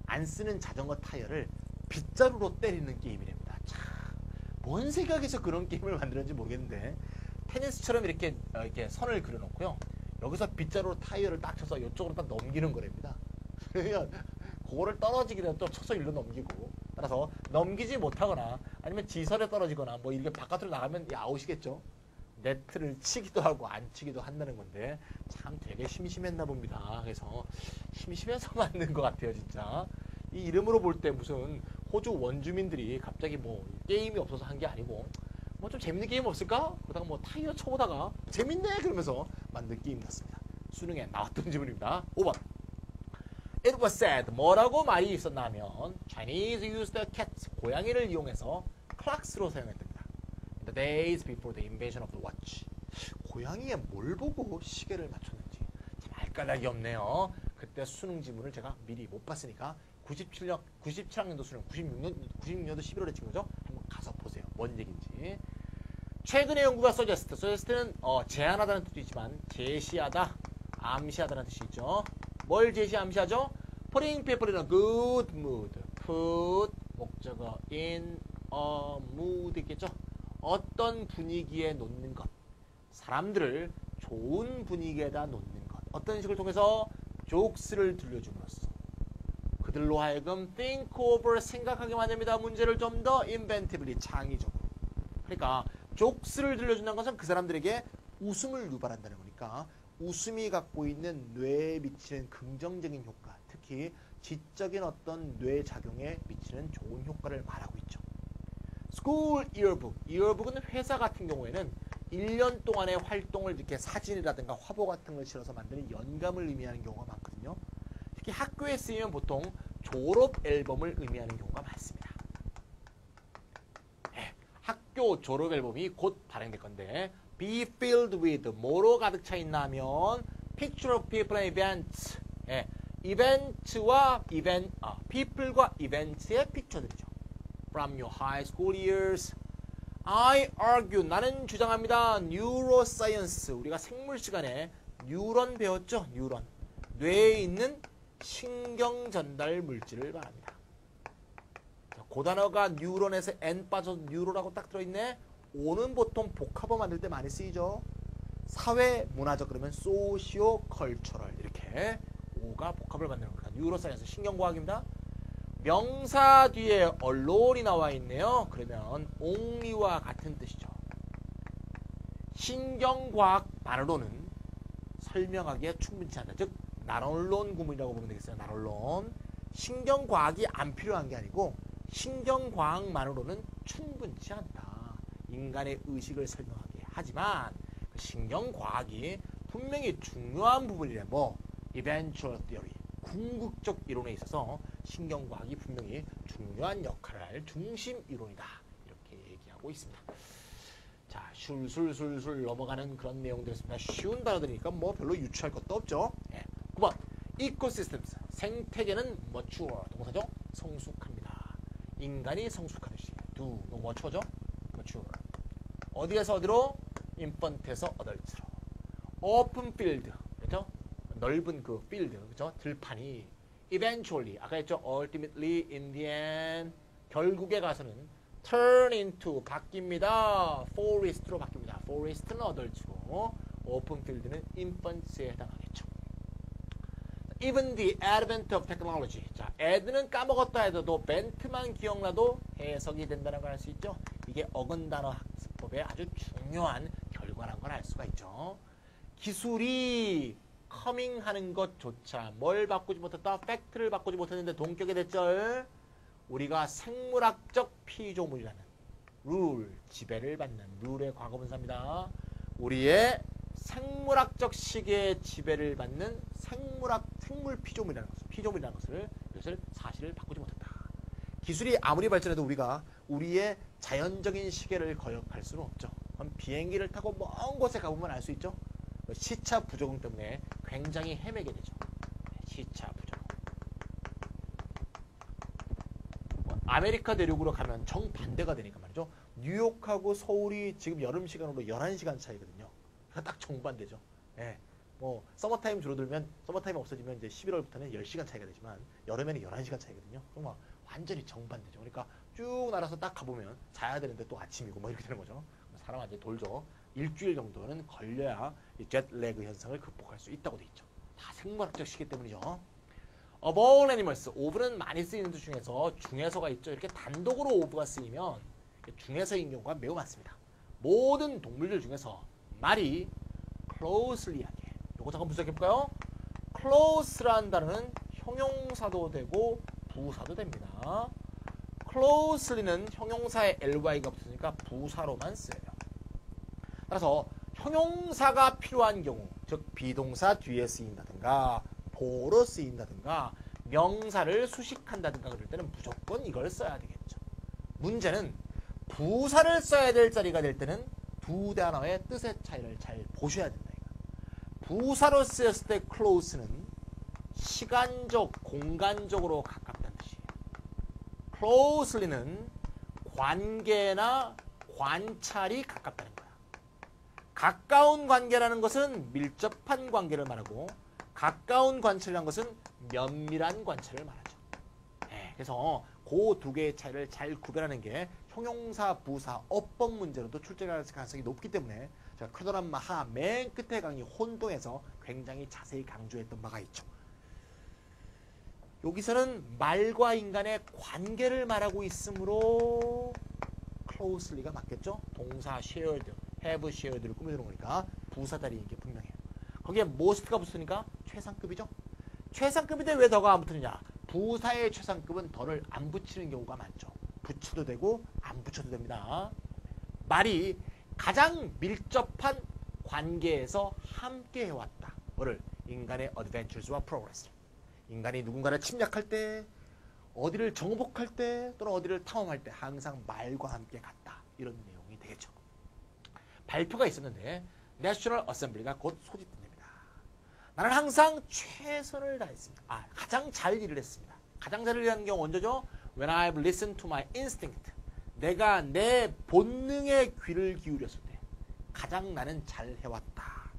안 쓰는 자전거 타이어를 빗자루로 때리는 게임이랍니다. 참, 뭔 생각에서 그런 게임을 만들었는지 모르겠는데 테니스처럼 이렇게 선을 그려놓고요. 여기서 빗자루로 타이어를 딱 쳐서 이쪽으로 딱 넘기는 거랍니다. 그러면 그거를 떨어지기라도 또 쳐서 일로 넘기고, 따라서 넘기지 못하거나 아니면 지선에 떨어지거나 뭐 이렇게 바깥으로 나가면 아웃이겠죠. 네트를 치기도 하고 안 치기도 한다는 건데 참 되게 심심했나 봅니다. 그래서 심심해서 만든 것 같아요, 진짜. 이 이름으로 볼 때 무슨 호주 원주민들이 갑자기 뭐 게임이 없어서 한 게 아니고 뭐 좀 재밌는 게임 없을까? 그러다가 뭐 타이어 쳐보다가 재밌네 그러면서 만든 게임 같습니다. 수능에 나왔던 질문입니다. 5번. It was said. 뭐라고 말이 있었나 하면 Chinese used cats. 고양이를 이용해서 clocks로 사용했답니다. In the days before the invention of the watch. 고양이에 뭘 보고 시계를 맞췄는지 참 알까닭이 없네요. 그때 수능 지문을 제가 미리 못 봤으니까 97학년도 수능 96년도 11월에 찍은 거죠? 한번 가서 보세요. 뭔 얘기인지. 최근의 연구가 sugges트는 제안하다는 뜻도 있지만 제시하다, 암시하다는 뜻이 있죠. 뭘 제시, 암시하죠? Putting people in a good mood. Put 목적어 in a mood 있겠죠? 어떤 분위기에 놓는 것. 사람들을 좋은 분위기에다 놓는 것. 어떤 식을 통해서 조크스를 들려줌으로써 그들로 하여금 think over, 생각하게 만듭니다. 문제를 좀 더 inventively, 창의적으로. 그러니까 조크스를 들려준다는 것은 그 사람들에게 웃음을 유발한다는 거니까 웃음이 갖고 있는 뇌에 미치는 긍정적인 효과, 특히 지적인 어떤 뇌작용에 미치는 좋은 효과를 말하고 있죠. School yearbook. yearbook은 회사 같은 경우에는 1년 동안의 활동을 이렇게 사진이라든가 화보 같은 걸 실어서 만드는 연감을 의미하는 경우가 많거든요. 특히 학교에 쓰이면 보통 졸업 앨범을 의미하는 경우가 많습니다. 학교 졸업 앨범이 곧 발행될 건데 be filled with 뭐로 가득 차 있나면 picture of people and events. 예, 이벤트와 people과 이벤트의 픽처들이죠. From your high school years. I argue. 나는 주장합니다. neuroscience. 우리가 생물 시간에 뉴런 배웠죠? 뉴런. 뇌에 있는 신경 전달 물질을 말합니다. 그 단어가 뉴런에서 N 빠져서 뉴로라고 딱 들어있네. O는 보통 복합어 만들 때 많이 쓰이죠. 사회, 문화적 그러면 소시오 컬처럴 이렇게 O가 복합을 만드는 겁니다. 뉴로사이언스 신경과학입니다. 명사 뒤에 언론이 나와 있네요. 그러면 only와 같은 뜻이죠. 신경과학만으로는 설명하기에 충분치 않다. 즉 난언론 구문이라고 보면 되겠어요. 난언론. 신경과학이 안 필요한 게 아니고 신경과학만으로는 충분치 않다. 인간의 의식을 설명하게 하지만 그 신경과학이 분명히 중요한 부분이래. 뭐 eventual theory. 궁극적 이론에 있어서 신경과학이 분명히 중요한 역할을 할 중심 이론이다. 이렇게 얘기하고 있습니다. 자, 술술술술 넘어가는 그런 내용들이었습니다. 쉬운 단어들이니까 뭐 별로 유추할 것도 없죠. 예. 9번 ecosystems. 생태계는 mature. 동사죠? 성숙합니다. 인간이 성숙하듯이. do. mature죠? mature. 어디에서 어디로? infant에서 adult로. open field. 그렇죠? 넓은 그 필드, 그죠? 들판이 eventually, 아까 했죠? ultimately, in the end, 결국에 가서는 turn into, 바뀝니다. forest로 바뀝니다. forest는 adult고, open field는 infants에 해당하겠죠. even the advent of technology. 자, ad는 까먹었다 해도 vent만 기억나도 해석이 된다는 걸 알 수 있죠? 이게 어근단어 학습법의 아주 중요한 결과라는 걸 알 수가 있죠. 기술이 커밍하는 것조차 뭘 바꾸지 못했다? 팩트를 바꾸지 못했는데 동격에 됐죠. 우리가 생물학적 피조물이라는 룰, 지배를 받는 룰의 과거분사입니다. 우리의 생물학적 시계의 지배를 받는 생물 피조물이라는 것을 이것을 사실을 바꾸지 못했다. 기술이 아무리 발전해도 우리가 우리의 자연적인 시계를 거역할 수는 없죠. 그럼 비행기를 타고 먼 곳에 가보면 알 수 있죠. 시차 부적응 때문에 굉장히 헤매게 되죠. 시차 부적응. 아메리카 대륙으로 가면 정반대가 되니까 말이죠. 뉴욕하고 서울이 지금 여름 시간으로 11시간 차이거든요. 딱 정반대죠. 예. 뭐 서머타임 줄어들면 서머타임 없어지면 이제 11월부터는 10시간 차이가 되지만 여름에는 11시간 차이거든요. 정말 완전히 정반대죠. 그러니까 쭉 날아서 딱 가보면 자야 되는데 또 아침이고 뭐 이렇게 되는 거죠. 사람 완전히 돌죠. 일주일 정도는 걸려야 이 젯래그 현상을 극복할 수 있다고 돼 있죠. 다 생물학적 시기 때문이죠. Of all animals, of는 많이 쓰이는 것 중에서 중에서가 있죠. 이렇게 단독으로 of가 쓰이면 중에서인 경우가 매우 많습니다. 모든 동물들 중에서 말이 closely하게. 요거 잠깐 분석해볼까요? close라는 단어는 형용사도 되고 부사도 됩니다. closely는 형용사에 ly가 붙으니까 부사로만 쓰여요. 따라서 형용사가 필요한 경우, 즉 비동사 뒤에 쓰인다든가 보로 쓰인다든가 명사를 수식한다든가 그럴 때는 무조건 이걸 써야 되겠죠. 문제는 부사를 써야 될 자리가 될 때는 두 단어의 뜻의 차이를 잘 보셔야 된다. 부사로 쓰였을 때 close는 시간적, 공간적으로 가깝다는 뜻이에요. closely는 관계나 관찰이 가깝다는 거야. 가까운 관계라는 것은 밀접한 관계를 말하고 가까운 관찰이라는 것은 면밀한 관찰을 말하죠. 네, 그래서 그 두 개의 차이를 잘 구별하는 게 형용사, 부사, 어법 문제로도 출제할 가능성이 높기 때문에 제가 크더란 마하 맨 끝에 강의 혼동에서 굉장히 자세히 강조했던 바가 있죠. 여기서는 말과 인간의 관계를 말하고 있으므로 closely가 맞겠죠? 동사 shared, have shared를 꾸며주는 거니까 부사 자리인 게 분명해요. 거기에 most가 붙으니까 최상급이죠? 최상급인데 왜 더가 안 붙느냐? 부사의 최상급은 더를 안 붙이는 경우가 많죠. 붙여도 되고 안 붙여도 됩니다. 말이 가장 밀접한 관계에서 함께 해왔다. 뭐를? 인간의 adventures와 progress. 인간이 누군가를 침략할 때, 어디를 정복할 때, 또는 어디를 탐험할 때 항상 말과 함께 갔다. 이런 내용이 발표가 있었는데 내셔널 어셈블리가 곧 소집됩니다. 나는 항상 최선을 다했습니다. 가장 잘 일을 했습니다. 가장 잘 일을 한 경우 언제죠? When I've listened to my instinct. 내가 내 본능에 귀를 기울였을 때 가장 나는 잘 해왔다.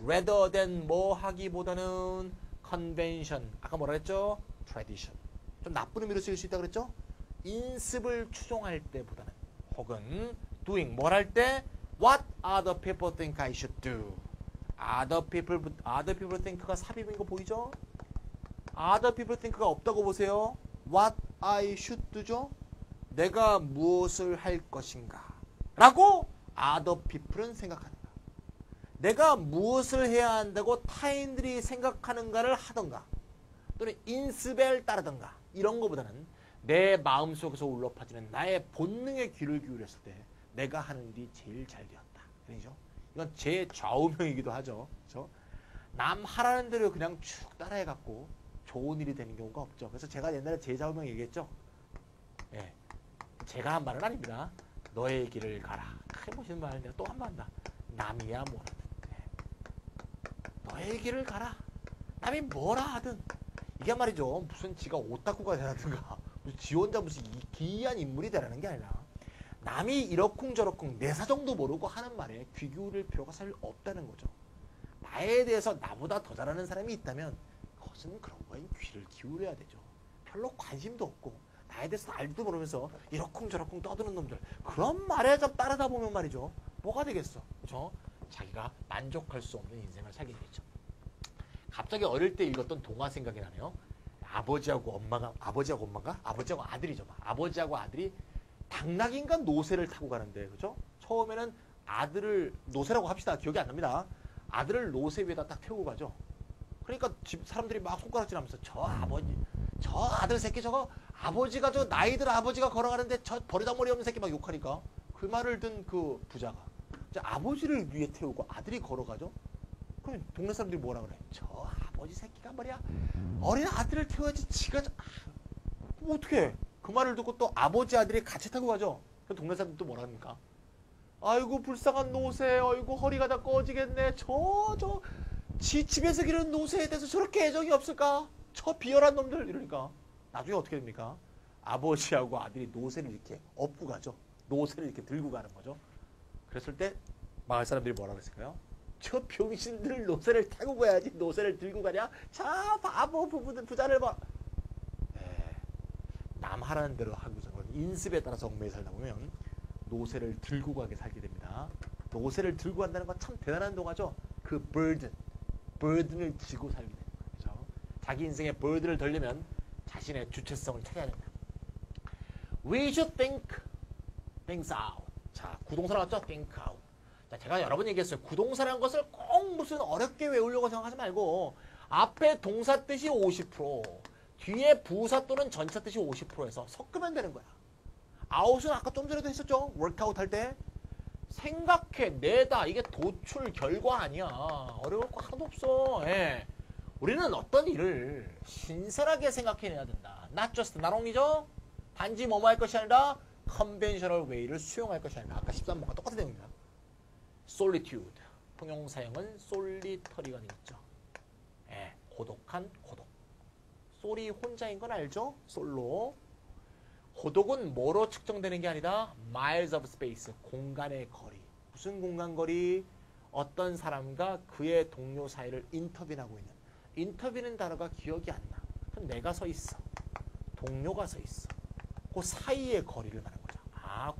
Rather than 뭐 하기보다는 convention. 아까 뭐라 그랬죠? tradition. 좀 나쁜 의미로 쓰일 수 있다고 그랬죠? 인습을 추종할 때보다는 혹은 doing 뭘 할 때 what other people think I should do. other people think가 삽입인 거 보이죠? other people think가 없다고 보세요. what I should do죠? 내가 무엇을 할 것인가 라고 other people은 생각하는가. 내가 무엇을 해야 한다고 타인들이 생각하는가를 하던가 또는 인습에 따르던가 이런 것보다는 내 마음속에서 울려 퍼지는 나의 본능에 귀를 기울였을 때 내가 하는 일이 제일 잘 되었다. 그죠? 이건 제 좌우명이기도 하죠. 그렇죠? 남 하라는 대로 그냥 쭉 따라해갖고 좋은 일이 되는 경우가 없죠. 그래서 제가 옛날에 제 좌우명 얘기했죠. 예, 제가 한 말은 아닙니다. 너의 길을 가라. 해보시는 말을 내가 또 한 번 한다. 남이야 뭐라든. 예. 너의 길을 가라. 남이 뭐라 하든. 이게 말이죠. 무슨 지가 오타쿠가 되라든가 무슨 지 혼자 무슨 기이한 인물이 되라는 게 아니라 남이 이러쿵저러쿵 내 사정도 모르고 하는 말에 귀 기울일 필요가 사실 없다는 거죠. 나에 대해서 나보다 더 잘하는 사람이 있다면 그것은 그런 거에 귀를 기울여야 되죠. 별로 관심도 없고 나에 대해서 알지도 모르면서 이러쿵저러쿵 떠드는 놈들 그런 말에 좀 따르다 보면 말이죠. 뭐가 되겠어. 그렇죠? 자기가 만족할 수 없는 인생을 살게 되겠죠. 갑자기 어릴 때 읽었던 동화 생각이 나네요. 아버지하고 아들이죠. 아버지하고 아들이 당나귀인가 노새를 타고 가는데, 그죠? 처음에는 아들을, 노새라고 합시다. 기억이 안 납니다. 아들을 노새 위에다 딱 태우고 가죠. 그러니까 집 사람들이 막 손가락질하면서 저 아들 새끼 저거 아버지가 저 나이들 아버지가 걸어가는데 저 버리장머리 없는 새끼 막 욕하니까 그 말을 든 그 부자가 이제 아버지를 위에 태우고 아들이 걸어가죠. 그럼 동네 사람들이 뭐라 그래? 저 아버지 새끼가 말이야 어린 아들을 태워야지 지가 뭐 어떡해. 그 말을 듣고 또 아버지 아들이 같이 타고 가죠. 그럼 동네 사람들 또 뭐라 합니까? 아이고 불쌍한 노새, 아이고 허리가 다 꺼지겠네. 지 집에서 기르는 노새에 대해서 저렇게 애정이 없을까? 저 비열한 놈들 이러니까 나중에 어떻게 됩니까? 아버지하고 아들이 노새를 이렇게 업고 가죠. 노새를 이렇게 들고 가는 거죠. 그랬을 때 마을 사람들이 뭐라 그랬을까요? 저 병신들 노새를 타고 가야지 노새를 들고 가냐? 자 바보 부자를 봐. 남 하라는 대로 하고서 인습에 따라서 얽매여 살다 보면 노새를 들고 가게 살게 됩니다. 노새를 들고 간다는 건 참 대단한 동화죠. 그 burden을 지고 살게 됩니다. 그렇죠? 자기 인생의 burden을 덜려면 자신의 주체성을 찾아야 됩니다. We should think things out. 자, 구동사 나왔죠? think out. 자, 제가 여러 번 얘기했어요. 구동사라는 것을 꼭 무슨 어렵게 외우려고 생각하지 말고 앞에 동사 뜻이 50%, 뒤에 부사 또는 전치사 뜻이 50%에서 섞으면 되는 거야. out은 아까 좀 전에도 했었죠. workout 할 때. 생각해, 내다. 이게 도출 결과 아니야. 어려울 거 하나도 없어. 예. 우리는 어떤 일을 신선하게 생각해내야 된다. Not just, not only죠. 단지 뭐뭐 할 것이 아니라 conventional way를 수용할 것이 아니라 아까 13번과 똑같은 내용입니다. solitude. 통용사형은 solitary가 되겠죠. 예. 고독한 고독. 솔이 혼자인 건 알죠? 솔로. 고독은 뭐로 측정되는 게 아니라 miles of space, 공간의 거리. 무슨 공간 거리? 어떤 사람과 그의 동료 사이를 인터뷰하고 있는. 인터뷰는 단어가 기억이 안 나. 그럼 내가 서 있어. 동료가 서 있어. 그 사이의 거리를 말하는 거죠.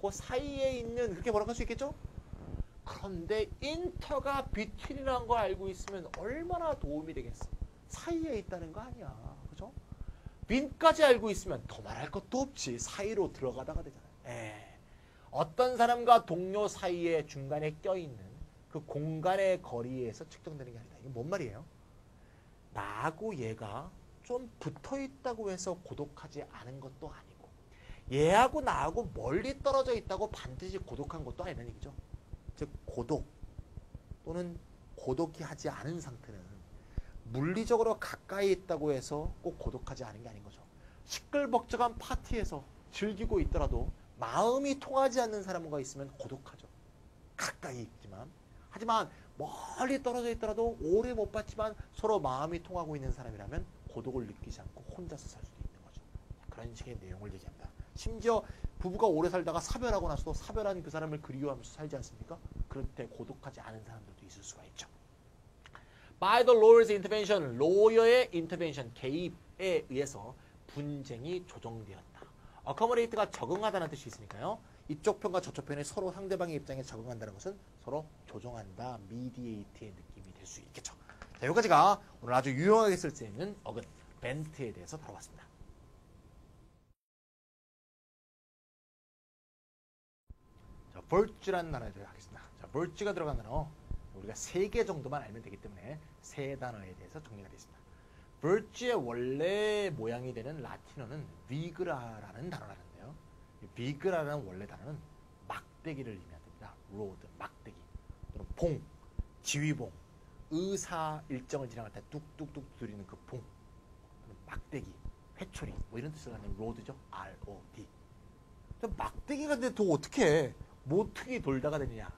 그 사이에 있는, 그렇게 뭐라고 할 수 있겠죠? 그런데 인터가 between이라는 거 알고 있으면 얼마나 도움이 되겠어. 사이에 있다는 거 아니야. 그죠? 빈까지 알고 있으면 더 말할 것도 없지. 사이로 들어가다가 되잖아요. 어떤 사람과 동료 사이에 중간에 껴있는 그 공간의 거리에서 측정되는 게 아니다. 이게 뭔 말이에요? 나하고 얘가 좀 붙어있다고 해서 고독하지 않은 것도 아니고 얘하고 나하고 멀리 떨어져 있다고 반드시 고독한 것도 아니라는 얘기죠. 즉 고독 또는 고독히 하지 않은 상태는 물리적으로 가까이 있다고 해서 꼭 고독하지 않은 게 아닌 거죠. 시끌벅적한 파티에서 즐기고 있더라도 마음이 통하지 않는 사람과 있으면 고독하죠. 가까이 있지만 하지만 멀리 떨어져 있더라도 오래 못 봤지만 서로 마음이 통하고 있는 사람이라면 고독을 느끼지 않고 혼자서 살 수도 있는 거죠. 그런 식의 내용을 얘기합니다. 심지어 부부가 오래 살다가 사별하고 나서도 사별한 그 사람을 그리워하면서 살지 않습니까? 그럴 때 고독하지 않은 사람들도 있을 수가 있죠. By the lawyer's intervention, 로어의 intervention, 개입에 의해서 분쟁이 조정되었다. accommodate가 적응하다는 뜻이 있으니까요. 이쪽 편과 저쪽 편이 서로 상대방의 입장에 적응한다는 것은 서로 조정한다, mediate의 느낌이 될 수 있겠죠. 자, 여기까지가 오늘 아주 유용하게 쓸 수 있는 어근, 벤트에 대해서 다뤄봤습니다. 자, virtue라는 단어에 들어가겠습니다. 자, virtue가 들어간 단어 우리가 3개 정도만 알면 되기 때문에 3단어에 대해서 정리가 되어 있습니다. virtue의 원래 모양이 되는 라틴어는 vig라라는 단어라는데요. vig라라는 원래 단어는 막대기를 의미합니다. road, 막대기 또는 봉, 지휘봉, 의사 일정을 진행할 때 뚝뚝뚝 두드리는 그 봉, 막대기, 회초리 뭐 이런 뜻을 갖는 road죠. R-O-D. 막대기가 근데 또 어떻게 모퉁이 돌다가 되느냐.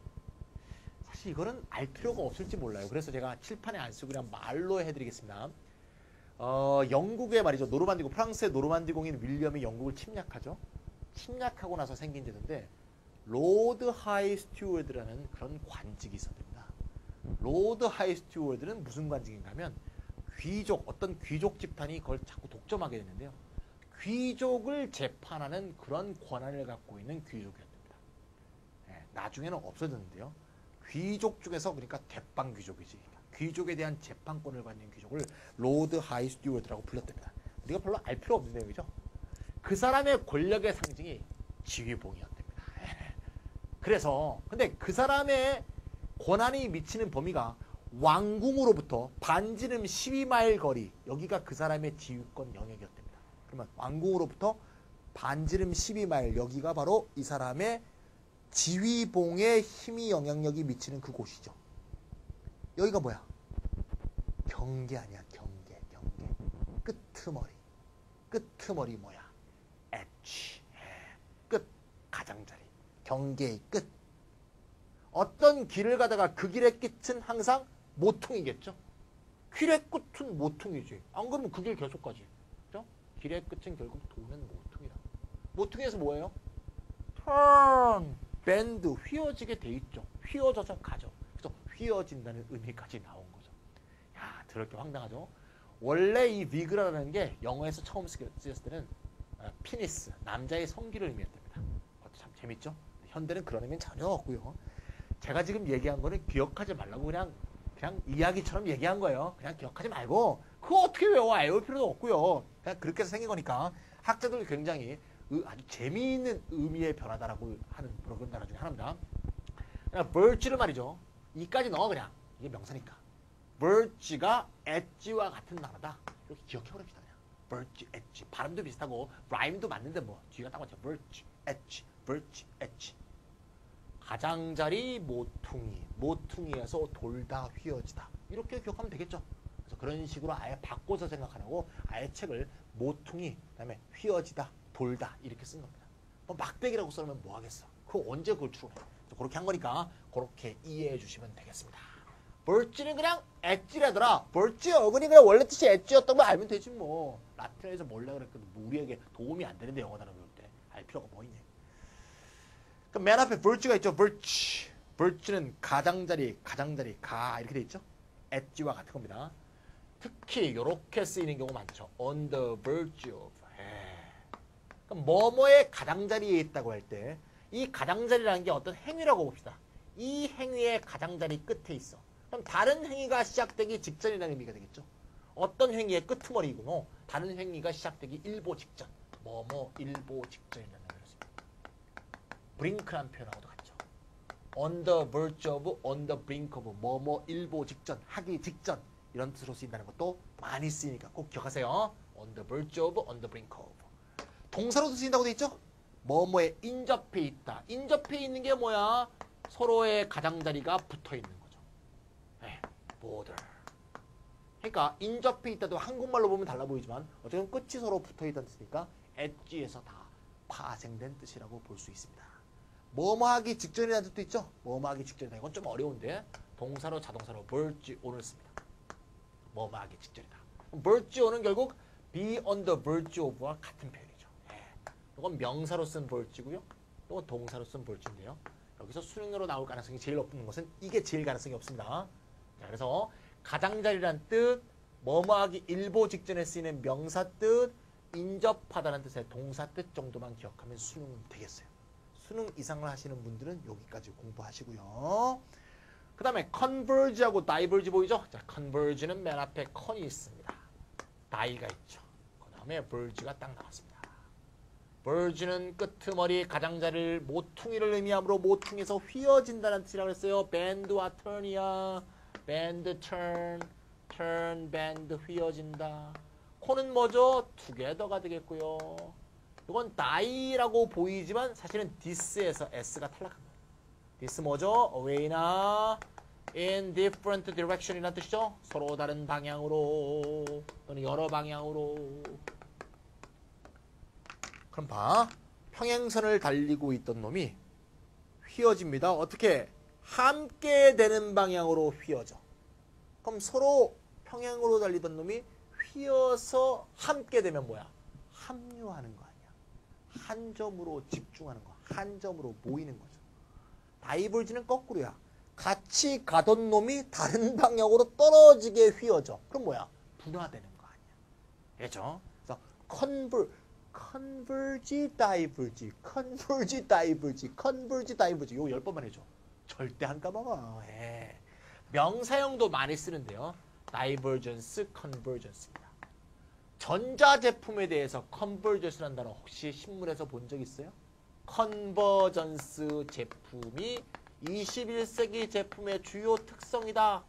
사실 이거는 알 필요가 없을지 몰라요. 그래서 제가 칠판에 안 쓰고 그냥 말로 해드리겠습니다. 영국의 말이죠. 노르만디공, 프랑스의 노르만디공인 윌리엄이 영국을 침략하죠. 침략하고 나서 생긴 제도인데 로드 하이 스튜어드라는 그런 관직이 있었답니다. 로드 하이 스튜어드는 무슨 관직인가 하면 귀족, 어떤 귀족 집단이 그걸 자꾸 독점하게 됐는데요. 귀족을 재판하는 그런 권한을 갖고 있는 귀족이었답니다. 네, 나중에는 없어졌는데요. 귀족 중에서 그러니까 대빵 귀족이지. 귀족에 대한 재판권을 갖는 귀족을 로드 하이 스튜어드라고 불렀답니다. 우리가 별로 알 필요 없는 내용이죠. 그 사람의 권력의 상징이 지휘봉이었답니다. 그래서 근데 그 사람의 권한이 미치는 범위가 왕궁으로부터 반지름 12마일 거리, 여기가 그 사람의 지휘권 영역이었답니다. 그러면 왕궁으로부터 반지름 12마일, 여기가 바로 이 사람의 지휘봉의 힘이 영향력이 미치는 그곳이죠. 여기가 뭐야? 경계 아니야. 경계. 끄트머리 뭐야? 엣지. 끝. 가장자리. 경계의 끝. 어떤 길을 가다가 그 길의 끝은 항상 모퉁이겠죠. 길의 끝은 모퉁이지. 안 그러면 그 길 계속 가지. 그죠? 길의 끝은 결국 도는 모퉁이다. 모퉁이에서 뭐예요? turn, bend, 휘어지게 돼 있죠. 휘어져서 가죠. 그래서 휘어진다는 의미까지 나온 거죠. 야, 더럽게 황당하죠? 원래 이 비그라라는 게 영어에서 처음 쓰였을 때는 피니스, 남자의 성기를 의미했답니다. 그것도 참 재밌죠? 현대는 그런 의미는 전혀 없고요. 제가 지금 얘기한 거는 기억하지 말라고 그냥 이야기처럼 얘기한 거예요. 그냥 기억하지 말고 그거 어떻게 외워? 외울 필요도 없고요. 그냥 그렇게 해서 생긴 거니까 학자들 굉장히 아주 재미있는 의미의 변화다라고 하는 그런 단어 중에 하나입니다. 그냥 virtue를 말이죠. 이까지 넣어 그냥. 이게 명사니까. virtue가 엣지와 같은 단어다. 이렇게 기억해버립시다. 그냥. virtue, 엣지. 발음도 비슷하고 라임도 맞는데 뭐 뒤가 딱 맞죠. virtue, 엣지, virtue, 엣지. 가장자리 모퉁이, 모퉁이에서 돌다 휘어지다. 이렇게 기억하면 되겠죠. 그래서 그런 식으로 아예 바꿔서 생각하라고 아예 책을 모퉁이, 그다음에 휘어지다, 돌다 이렇게 쓴 겁니다. 뭐 막대기라고 써놓으면 뭐 하겠어. 그거 언제 그걸 추론해. 그렇게 한 거니까 그렇게 이해해 주시면 되겠습니다. virtue는 그냥 엣지라더라. virtue 어근이 그냥 원래 뜻이 엣지였던 거 알면 되지 뭐. 라틴어에서 몰라 그랬거든. 뭐 우리에게 도움이 안 되는데 영어 단어 배울 때. 알 필요가 뭐 있냐. 그럼 맨 앞에 virtue가 있죠. virtue. virtue는 가장자리, 가 이렇게 돼 있죠. 엣지와 같은 겁니다. 특히 이렇게 쓰이는 경우 많죠. on the verge of. 그럼 뭐뭐의 가장자리에 있다고 할 때 이 가장자리라는 게 어떤 행위라고 봅시다. 이 행위의 가장자리 끝에 있어. 그럼 다른 행위가 시작되기 직전이라는 의미가 되겠죠. 어떤 행위의 끄트머리이고 다른 행위가 시작되기 일보 직전. 뭐뭐 일보 직전이라는 의미였습니다. 브링크란 표현하고도 같죠. on the verge of, on the brink of, 뭐뭐 일보 직전, 하기 직전 이런 뜻으로 쓰인다는 것도 많이 쓰이니까 꼭 기억하세요. on the verge of, on the brink of. 동사로도 쓰인다고 돼 있죠? 뭐뭐에 인접해 있다. 인접해 있는 게 뭐야? 서로의 가장자리가 붙어 있는 거죠. 네, border. 그러니까 인접해 있다도 한국말로 보면 달라 보이지만 어쨌든 끝이 서로 붙어 있다는 뜻이니까 엣지에서 다 파생된 뜻이라고 볼 수 있습니다. 뭐뭐 하기 직전이라는 뜻도 있죠. 뭐뭐 하기 직전이다. 이건 좀 어려운데 동사로 자동사로 verge on을 씁니다. 뭐뭐 하기 직전이다. verge on은 결국 be on the verge of와 같은 표현이죠. 예. 이건 명사로 쓴 verge고요. 이건 동사로 쓴 verge인데요. 여기서 수능으로 나올 가능성이 제일 높은 것은 이게 제일 가능성이 없습니다. 자, 그래서 가장자리란 뜻, 뭐뭐하기 일보 직전에 쓰이는 명사 뜻, 인접하다는 뜻의 동사 뜻 정도만 기억하면 수능은 되겠어요. 수능 이상을 하시는 분들은 여기까지 공부하시고요. 그 다음에 converge하고 diverge 보이죠? 자, converge는 맨 앞에 con이 있습니다. die가 있죠. 그 다음에 verge가 딱 나왔습니다. verge는 끄트머리 가장자리를 모퉁이를 의미하므로 모퉁이에서 휘어진다는 뜻이라고 했어요. band와 turn이야. band, turn, turn, band 휘어진다. 코는 뭐죠? together가 되겠고요. 이건 die라고 보이지만 사실은 this에서 s가 탈락합니다. this 뭐죠? away나 in different direction이라는 뜻이죠. 서로 다른 방향으로 또는 여러 방향으로. 그럼 봐. 평행선을 달리고 있던 놈이 휘어집니다. 어떻게? 함께 되는 방향으로 휘어져. 그럼 서로 평행으로 달리던 놈이 휘어서 함께 되면 뭐야? 합류하는 거 아니야. 한 점으로 집중하는 거. 한 점으로 모이는 거죠. 다이버지는 거꾸로야. 같이 가던 놈이 다른 방향으로 떨어지게 휘어져. 그럼 뭐야? 분화되는 거 아니야. 알겠죠? 그래서 converge, diverge, converge, diverge, converge, diverge. 이거 10번만 해줘. 절대 안 까먹어. 예. 명사형도 많이 쓰는데요. divergence, convergence입니다. 전자제품에 대해서 convergence라는 단어 혹시 신문에서 본 적 있어요? convergence 제품이 21세기 제품의 주요 특성이다.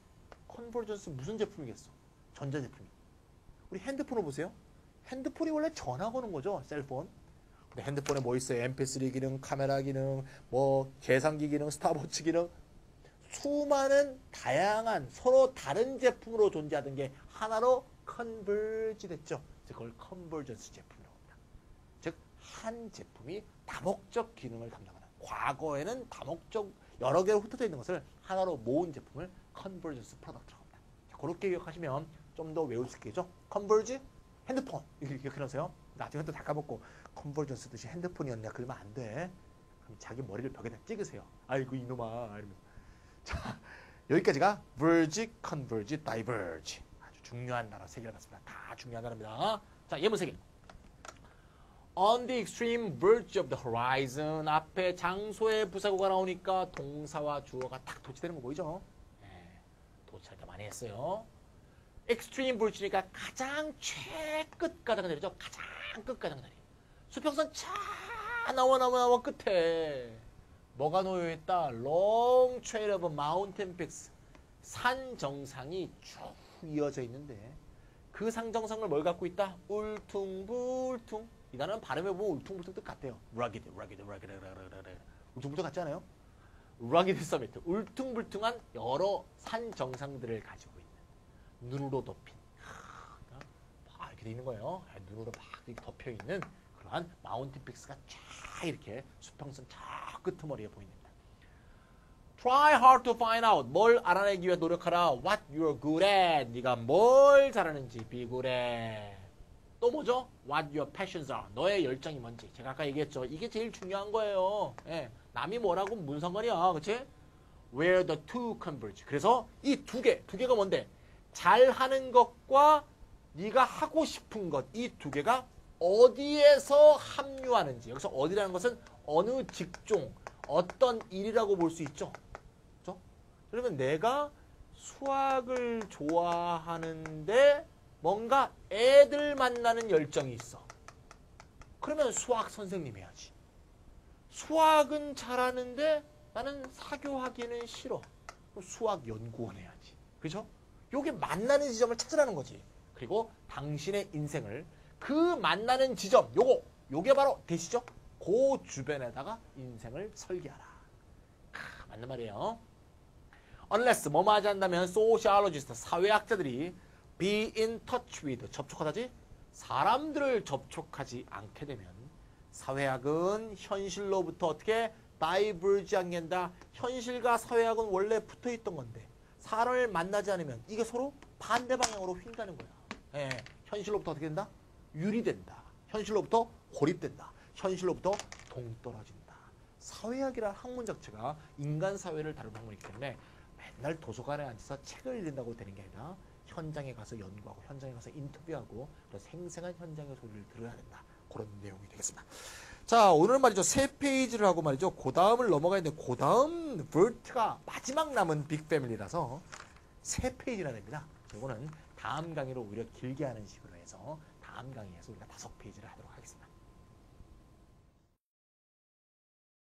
convergence 무슨 제품이겠어? 전자제품이. 우리 핸드폰을 보세요. 핸드폰이 원래 전화 거는 거죠. 셀폰. 근데 핸드폰에 뭐 있어요? mp3 기능, 카메라 기능, 뭐 계산기 기능, 스탑워치 기능. 수많은 다양한 서로 다른 제품으로 존재하던 게 하나로 컨버지 됐죠. 그걸 컨버전스 제품이라고 합니다. 즉 한 제품이 다목적 기능을 담당하는, 과거에는 다목적 여러 개로 흩어져 있는 것을 하나로 모은 제품을 컨버전스 프로덕트라고 합니다. 자, 그렇게 기억하시면 좀 더 외울 수 있겠죠. 컨버지 핸드폰 이렇게 기억해놓으세요. 나중에 또 다 까먹고 컨버전스 뜻이 핸드폰이었냐 그러면 안 돼. 그럼 자기 머리를 벽에다 찍으세요. 아이고 이놈아 이러면서. 자, 여기까지가 verge, converge, diverge. 아주 중요한 단어 3개가 났습니다. 다 중요한 단어입니다. 자, 예문 3개. On the extreme verge of the horizon. 앞에 장소의 부사구가 나오니까 동사와 주어가 딱 도치되는 거 보이죠? 네, 도치할 때 많이 했어요. extreme verge니까 가장 최끝 가장자리죠. 가장 끝 가장자리. 수평선 차 나와 끝에 뭐가 놓여있다? Long trail of mountain peaks. 산 정상이 쭉 이어져 있는데 그 산 정상을 뭘 갖고 있다? 울퉁불퉁. 이 단어는 발음해보면 울퉁불퉁 뜻 같아요. rugged. 울퉁불퉁 같지 않아요? rugged summit. 울퉁불퉁한 여러 산 정상들을 가지고 있는 눈으로 덮인 이렇게 돼 있는 거예요. 눈으로 막 덮여있는 그러한 마운틴 픽스가 쫙 이렇게 수평선 쫙 끄트머리에 보입니다. Try hard to find out. 뭘 알아내기 위해 노력하라. What you're good at. 네가 뭘 잘하는지 be good at. 또 뭐죠? What your passions are. 너의 열정이 뭔지. 제가 아까 얘기했죠. 이게 제일 중요한 거예요. 예. 남이 뭐라고 무슨 상관이야. 그치? Where the two converge. 그래서 이 두 개가 뭔데? 잘하는 것과 네가 하고 싶은 것. 이 두 개가 어디에서 합류하는지. 여기서 어디라는 것은 어느 직종, 어떤 일이라고 볼 수 있죠. 그렇죠? 그러면 내가 수학을 좋아하는데 뭔가 애들 만나는 열정이 있어. 그러면 수학 선생님 해야지. 수학은 잘하는데 나는 사교하기는 싫어. 그럼 수학 연구원 해야지. 그죠? 요게 만나는 지점을 찾으라는 거지. 그리고 당신의 인생을 그 만나는 지점, 요게 바로 되시죠? 그 주변에다가 인생을 설계하라. 맞는 말이에요. Unless 뭐뭐 하지 않다면 sociologist, 사회학자들이 be in touch with, 접촉하다지? 사람들을 접촉하지 않게 되면 사회학은 현실로부터 어떻게 diverge하게 한다. 현실과 사회학은 원래 붙어있던 건데 사람을 만나지 않으면 이게 서로 반대 방향으로 휜다는 거야. 예, 현실로부터 어떻게 된다? 유리된다. 현실로부터 고립된다. 현실로부터 동떨어진다. 사회학이라는 학문 자체가 인간 사회를 다루는 학문이기 때문에 맨날 도서관에 앉아서 책을 읽는다고 되는 게 아니라 현장에 가서 연구하고 현장에 가서 인터뷰하고 그런 생생한 현장의 소리를 들어야 된다. 그런 내용이 되겠습니다. 자, 오늘 말이죠. 3페이지를 하고 말이죠. 그 다음을 넘어가야 되는데 그 다음 볼트가 마지막 남은 빅패밀리라서 3페이지나 됩니다. 이거는 다음 강의로 오히려 길게 하는 식으로 해서 다음 강의에서 우리가 5페이지를 하도록 하겠습니다.